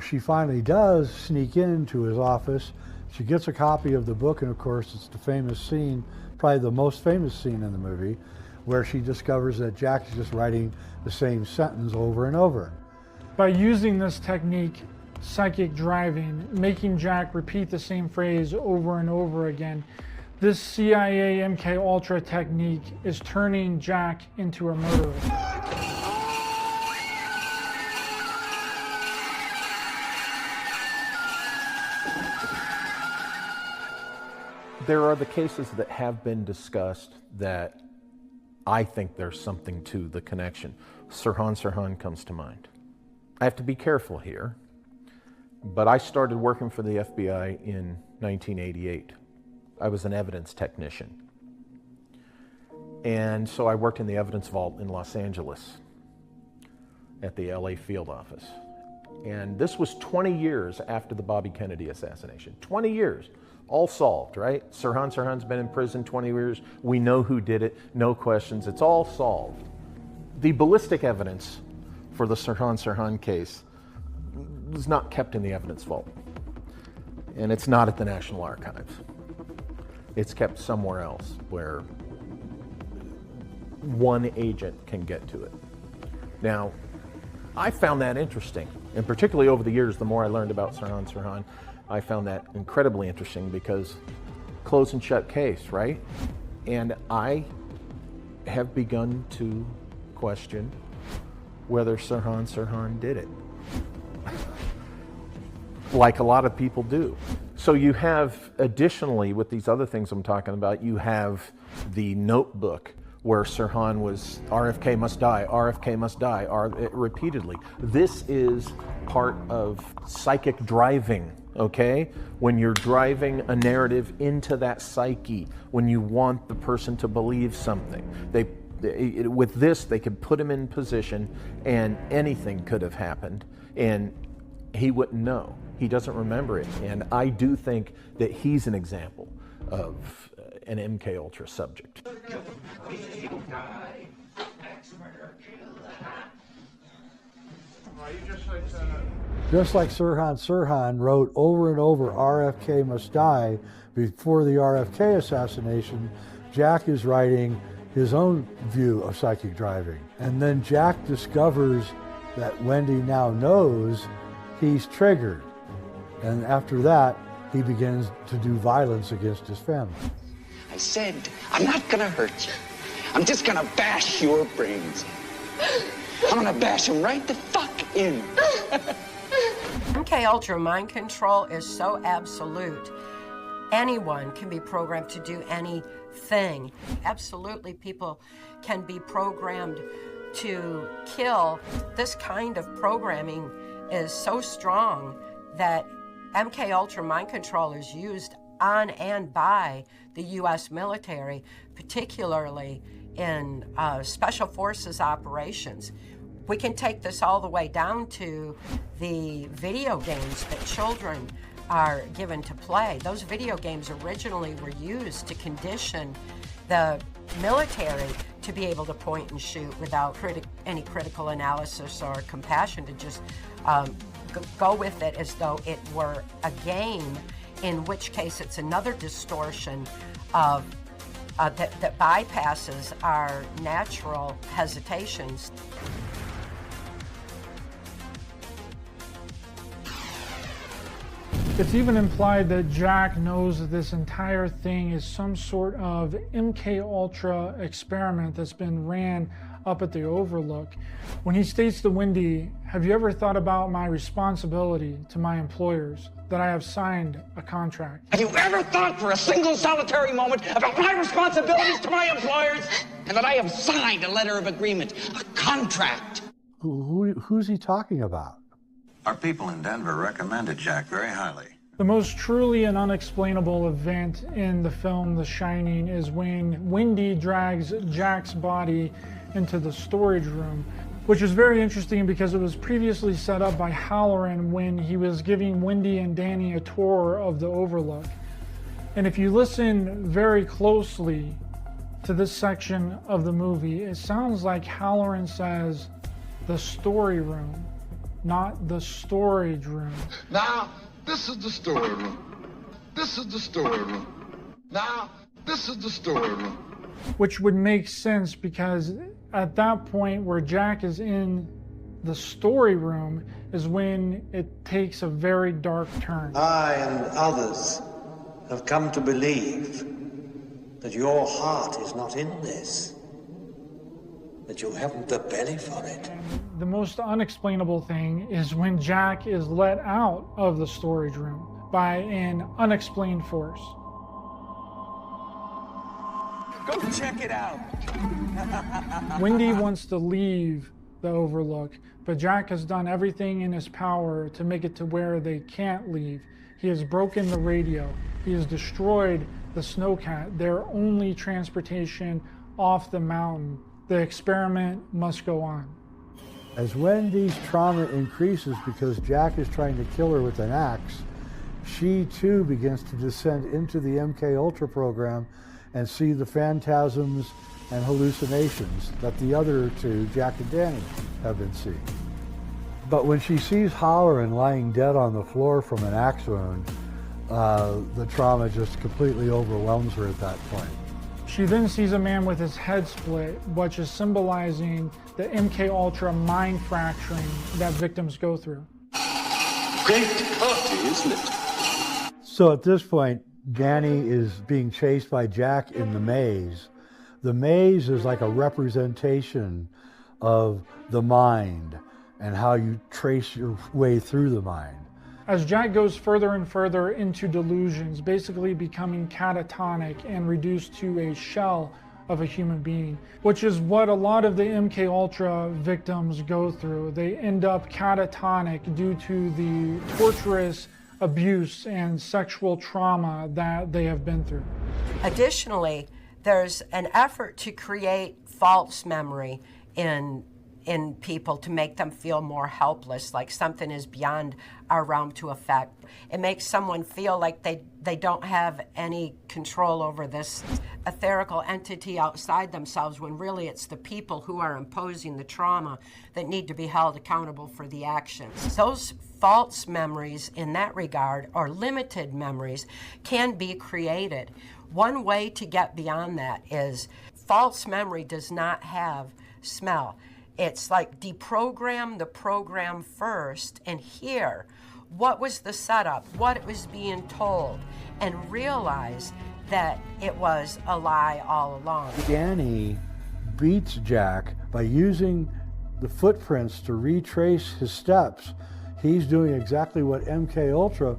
She finally does sneak into his office. She gets a copy of the book, and of course it's the famous scene, probably the most famous scene in the movie, where she discovers that Jack is just writing the same sentence over and over. By using this technique, psychic driving, making Jack repeat the same phrase over and over again, this CIA MK Ultra technique is turning Jack into a murderer. There are the cases that have been discussed that I think there's something to the connection. Sirhan comes to mind. I have to be careful here, but I started working for the FBI in 1988. I was an evidence technician. And so I worked in the evidence vault in Los Angeles at the LA field office. And this was 20 years after the Bobby Kennedy assassination. 20 years. All solved, right? Sirhan's been in prison 20 years. We know who did it, no questions. It's all solved. The ballistic evidence for the Sirhan case was not kept in the evidence vault. And it's not at the National Archives. It's kept somewhere else where one agent can get to it. Now, I found that interesting, and particularly over the years, the more I learned about Sirhan, I found that incredibly interesting because close and shut case, right? And I have begun to question whether Sirhan did it. Like a lot of people do. So you have, additionally, with these other things I'm talking about, you have the notebook where Sirhan was, RFK must die, RFK must die, repeatedly. This is part of psychic driving, okay? When you're driving a narrative into that psyche, when you want the person to believe something. With this, they could put him in position and anything could have happened and he wouldn't know. He doesn't remember it. And I do think that he's an example of an MK Ultra subject. Just like Sirhan wrote over and over, RFK must die, before the RFK assassination, Jack is writing his own view of psychic driving. And then Jack discovers that Wendy now knows he's triggered. And after that, he begins to do violence against his family. I said, I'm not gonna hurt you. I'm just gonna bash your brains. I'm gonna bash them right the fuck in. MK Ultra mind control is so absolute. Anyone can be programmed to do anything. Absolutely, people can be programmed to kill. This kind of programming is so strong that MK Ultra mind control is used on and by the U.S. military, particularly in special forces operations. We can take this all the way down to the video games that children are given to play. Those video games originally were used to condition the military to be able to point and shoot without any critical analysis or compassion, to just go with it as though it were a game, in which case it's another distortion of that bypasses our natural hesitations. It's even implied that Jack knows that this entire thing is some sort of MK Ultra experiment that's been ran up at the Overlook. When he states to Wendy, "Have you ever thought about my responsibility to my employers, that I have signed a contract?" Have you ever thought for a single solitary moment about my responsibilities to my employers? And that I have signed a letter of agreement, a contract? Who's he talking about? Our people in Denver recommended Jack very highly. The most truly and unexplainable event in the film The Shining is when Wendy drags Jack's body into the storage room, which is very interesting because it was previously set up by Halloran when he was giving Wendy and Danny a tour of the Overlook. And if you listen very closely to this section of the movie, it sounds like Halloran says the story room, not the storage room. Now, this is the storeroom. This is the storeroom. Now, this is the storeroom. Which would make sense because at that point where Jack is in the story room is when it takes a very dark turn. I and others have come to believe that your heart is not in this, that you haven't the belly for it. The most unexplainable thing is when Jack is let out of the storage room by an unexplained force. Go check it out. Wendy wants to leave the Overlook, but Jack has done everything in his power to make it to where they can't leave. He has broken the radio. He has destroyed the snowcat, their only transportation off the mountain. The experiment must go on. As Wendy's trauma increases because Jack is trying to kill her with an axe, she too begins to descend into the MK Ultra program and see the phantasms and hallucinations that the other two, Jack and Danny, have been seeing. But when she sees Halloran lying dead on the floor from an axe wound, the trauma just completely overwhelms her at that point. She then sees a man with his head split, which is symbolizing the MK Ultra mind fracturing that victims go through. Great party, isn't it? So at this point, Danny is being chased by Jack in the maze. The maze is like a representation of the mind and how you trace your way through the mind. As Jack goes further and further into delusions, basically becoming catatonic and reduced to a shell of a human being, which is what a lot of the MK Ultra victims go through. They end up catatonic due to the torturous abuse and sexual trauma that they have been through. Additionally, there's an effort to create false memory in people to make them feel more helpless, like something is beyond our realm to affect. It makes someone feel like they don't have any control over this etherical entity outside themselves, when really it's the people who are imposing the trauma that need to be held accountable for the actions. Those false memories in that regard, or limited memories, can be created. One way to get beyond that is false memory does not have smell. It's like deprogram the program first and hear what was the setup, what it was being told, and realize that it was a lie all along. Danny beats Jack by using the footprints to retrace his steps. He's doing exactly what MK Ultra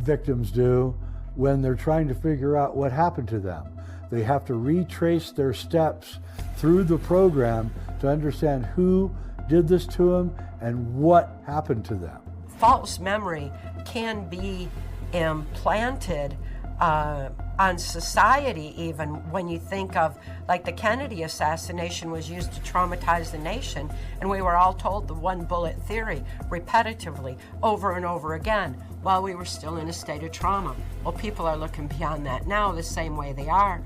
victims do when they're trying to figure out what happened to them. They have to retrace their steps through the program to understand who did this to them and what happened to them. False memory can be implanted on society, even when you think of, like, the Kennedy assassination was used to traumatize the nation, and we were all told the one bullet theory repetitively over and over again while we were still in a state of trauma. Well, people are looking beyond that now the same way they are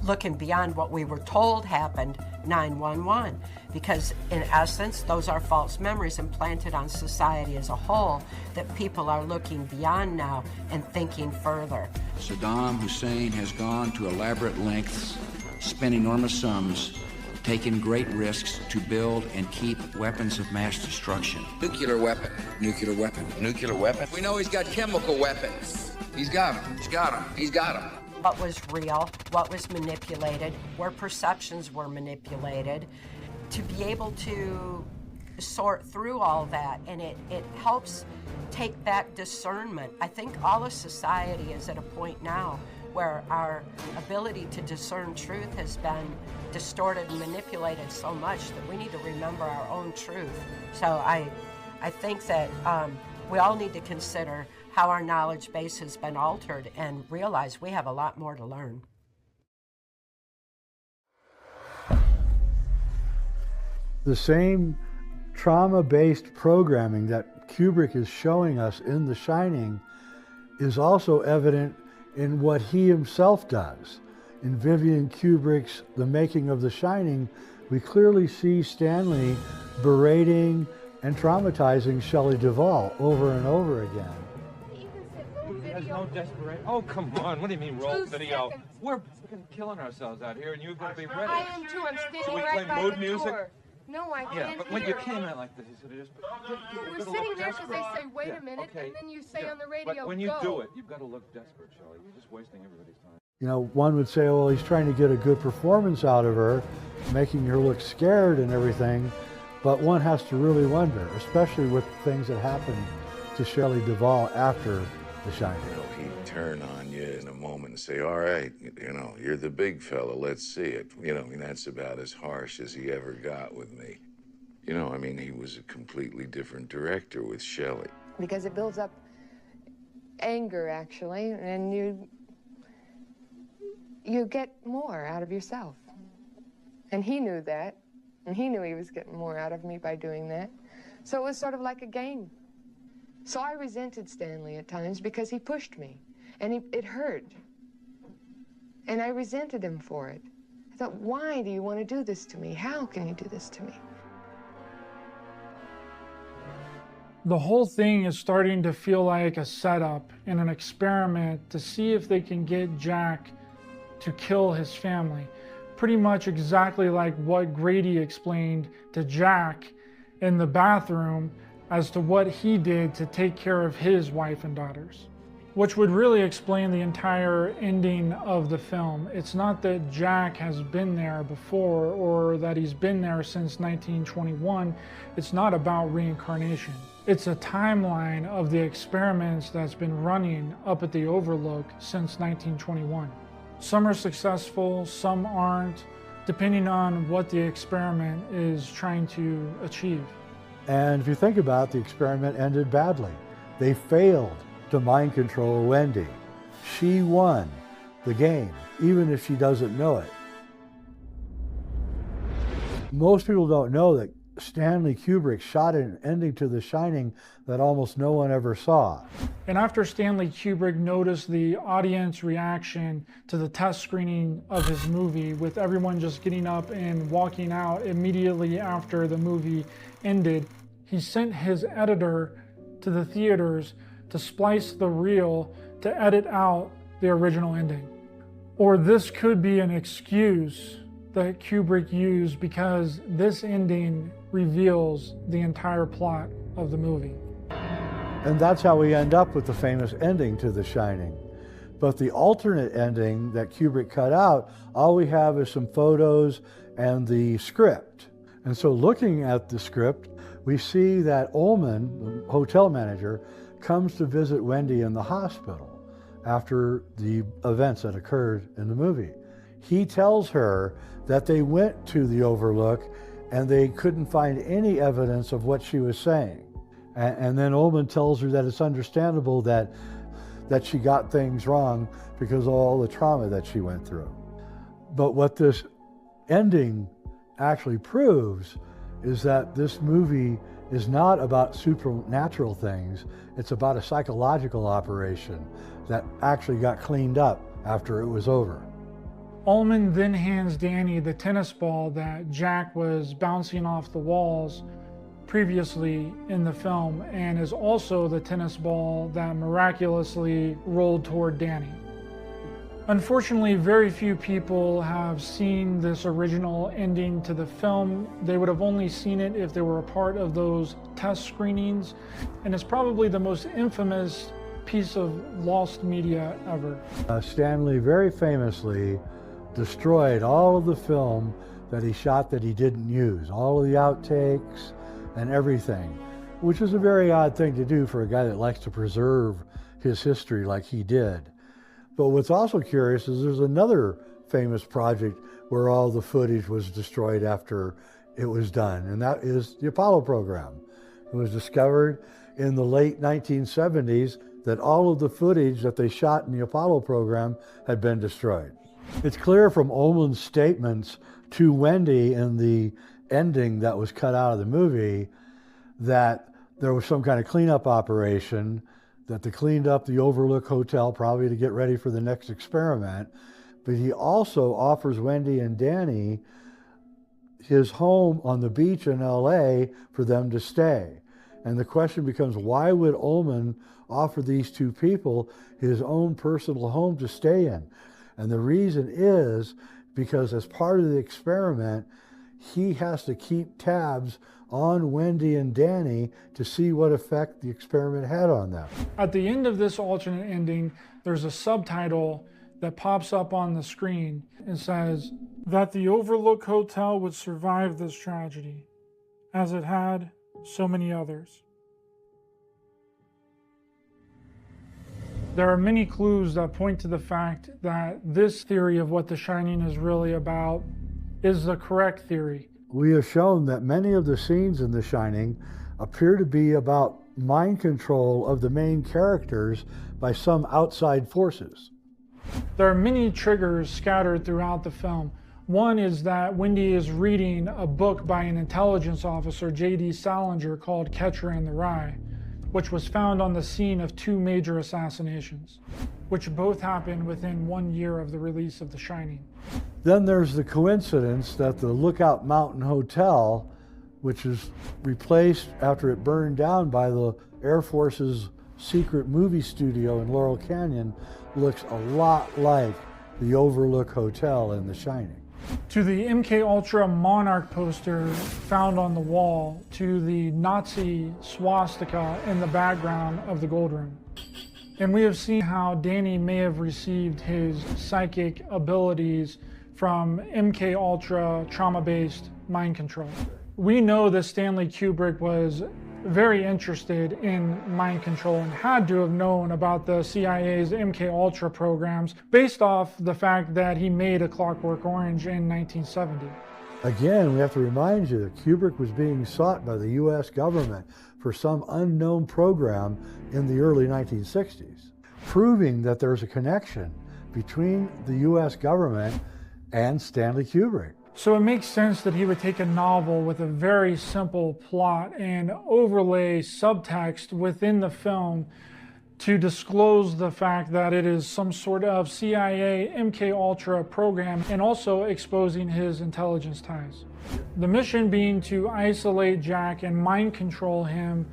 looking beyond what we were told happened 9/11, because in essence those are false memories implanted on society as a whole that people are looking beyond now and thinking further. Saddam Hussein has gone to elaborate lengths, spent enormous sums, taken great risks to build and keep weapons of mass destruction. Nuclear weapon, nuclear weapon, nuclear weapon. We know he's got chemical weapons. He's got them, he's got them, he's got them. What was real, what was manipulated, where perceptions were manipulated, to be able to sort through all that, and it helps take back discernment. I think all of society is at a point now where our ability to discern truth has been distorted and manipulated so much that we need to remember our own truth. So I think that we all need to consider how our knowledge base has been altered and realize we have a lot more to learn. The same trauma-based programming that Kubrick is showing us in The Shining is also evident in what he himself does. In Vivian Kubrick's The Making of The Shining, we clearly see Stanley berating and traumatizing Shelley Duvall over and over again. There's no desperation. Oh, come on. What do you mean roll video? We're killing ourselves out here, and you've got to be ready. I am too. I'm standing Should we right play by mood the music? door. No, I can't. Yeah, but when you came out like this, you should have We're sitting there because they say, wait a minute, and then you say on the radio, but when you go. do it, you've got to look desperate, Shelley. You're just wasting everybody's time. You know, one would say, well, he's trying to get a good performance out of her, making her look scared and everything, but one has to really wonder, especially with things that happened to Shelley Duvall after The Shining. You know, he'd turn on you in a moment and say, all right, you know, you're the big fella, let's see it. You know, I mean, that's about as harsh as he ever got with me. You know, I mean, he was a completely different director with Shelley. Because it builds up anger, actually, and you get more out of yourself. And he knew that, and he knew he was getting more out of me by doing that. So it was sort of like a game. So I resented Stanley at times because he pushed me, and it hurt. And I resented him for it. I thought, why do you want to do this to me? How can you do this to me? The whole thing is starting to feel like a setup and an experiment to see if they can get Jack to kill his family. Pretty much exactly like what Grady explained to Jack in the bathroom as to what he did to take care of his wife and daughters, which would really explain the entire ending of the film. It's not that Jack has been there before or that he's been there since 1921. It's not about reincarnation. It's a timeline of the experiments that's been running up at the Overlook since 1921. Some are successful, some aren't, depending on what the experiment is trying to achieve. And if you think about it, the experiment ended badly. They failed to mind control Wendy. She won the game, even if she doesn't know it. Most people don't know that Stanley Kubrick shot an ending to The Shining that almost no one ever saw. And after Stanley Kubrick noticed the audience reaction to the test screening of his movie, with everyone just getting up and walking out immediately after the movie ended, he sent his editor to the theaters to splice the reel to edit out the original ending. Or this could be an excuse that Kubrick used because this ending reveals the entire plot of the movie. And that's how we end up with the famous ending to The Shining. But the alternate ending that Kubrick cut out, all we have is some photos and the script. And so looking at the script, we see that Ullman, the hotel manager, comes to visit Wendy in the hospital after the events that occurred in the movie. He tells her that they went to the Overlook and they couldn't find any evidence of what she was saying. And then Ullman tells her that it's understandable that she got things wrong because of all the trauma that she went through. But what this ending actually proves is that this movie is not about supernatural things. It's about a psychological operation that actually got cleaned up after it was over. Ullman then hands Danny the tennis ball that Jack was bouncing off the walls previously in the film, and is also the tennis ball that miraculously rolled toward Danny. Unfortunately, very few people have seen this original ending to the film. They would have only seen it if they were a part of those test screenings, and it's probably the most infamous piece of lost media ever. Stanley very famously destroyed all of the film that he shot that he didn't use, all of the outtakes and everything, which is a very odd thing to do for a guy that likes to preserve his history like he did. But what's also curious is there's another famous project where all the footage was destroyed after it was done, and that is the Apollo program. It was discovered in the late 1970s that all of the footage that they shot in the Apollo program had been destroyed. It's clear from Ullman's statements to Wendy in the ending that was cut out of the movie that there was some kind of cleanup operation, that they cleaned up the Overlook Hotel probably to get ready for the next experiment. But he also offers Wendy and Danny his home on the beach in LA for them to stay. And the question becomes, why would Ullman offer these two people his own personal home to stay in? And the reason is because as part of the experiment, he has to keep tabs on Wendy and Danny to see what effect the experiment had on them. At the end of this alternate ending, there's a subtitle that pops up on the screen and says that the Overlook Hotel would survive this tragedy, as it had so many others. There are many clues that point to the fact that this theory of what The Shining is really about is the correct theory. We have shown that many of the scenes in The Shining appear to be about mind control of the main characters by some outside forces. There are many triggers scattered throughout the film. One is that Wendy is reading a book by an intelligence officer, J.D. Salinger, called Catcher in the Rye, which was found on the scene of 2 major assassinations, which both happened within 1 year of the release of The Shining. Then there's the coincidence that the Lookout Mountain Hotel, which is replaced after it burned down by the Air Force's secret movie studio in Laurel Canyon, looks a lot like the Overlook Hotel in The Shining. To the MK Ultra Monarch poster found on the wall, to the Nazi swastika in the background of the Gold Room. And we have seen how Danny may have received his psychic abilities from MK Ultra trauma-based mind control. We know that Stanley Kubrick was very interested in mind control and had to have known about the CIA's MK Ultra programs based off the fact that he made A Clockwork Orange in 1970. Again, we have to remind you that Kubrick was being sought by the US government for some unknown program in the early 1960s, proving that there's a connection between the US government and Stanley Kubrick. So it makes sense that he would take a novel with a very simple plot and overlay subtext within the film to disclose the fact that it is some sort of CIA MK Ultra program, and also exposing his intelligence ties. The mission being to isolate Jack and mind control him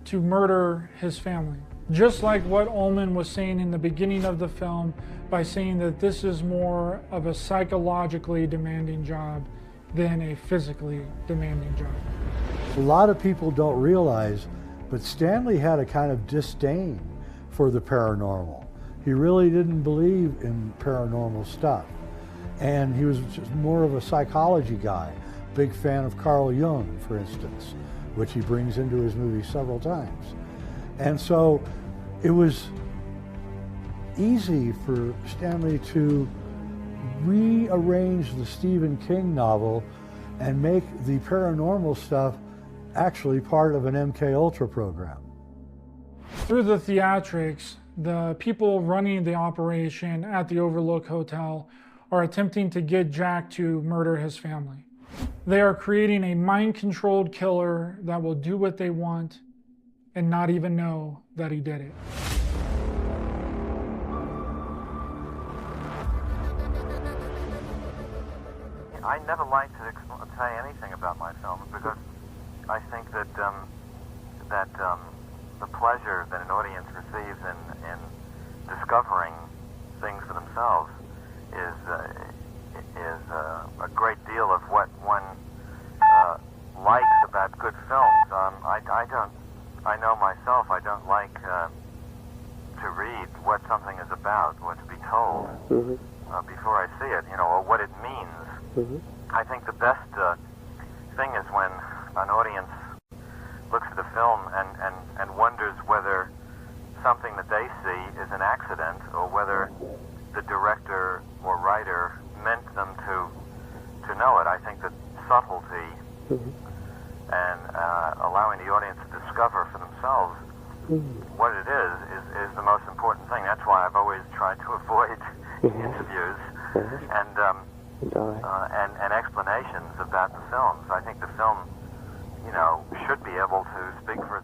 to murder his family. Just like what Ullman was saying in the beginning of the film, by saying that this is more of a psychologically demanding job than a physically demanding job. A lot of people don't realize, but Stanley had a kind of disdain for the paranormal. He really didn't believe in paranormal stuff. And he was just more of a psychology guy. Big fan of Carl Jung, for instance, which he brings into his movie several times. And so it was easy for Stanley to rearrange the Stephen King novel and make the paranormal stuff actually part of an MK Ultra program. Through the theatrics, the people running the operation at the Overlook Hotel are attempting to get Jack to murder his family. They are creating a mind-controlled killer that will do what they want and not even know that he did it. I never like to say anything about my films because I think that the pleasure that an audience receives in discovering things for themselves is a great deal of what one likes about good films. I know myself, I don't like to read what something is about or to be told before I see it, or what it means. I think the best thing is when an audience looks at a film and wonders whether something that they see is an accident or whether the director or writer meant them to know it. I think that subtlety and allowing the audience to discover for themselves what it is the most important thing. That's why I've always tried to avoid interviews and explanations about the films. I think the film, should be able to speak for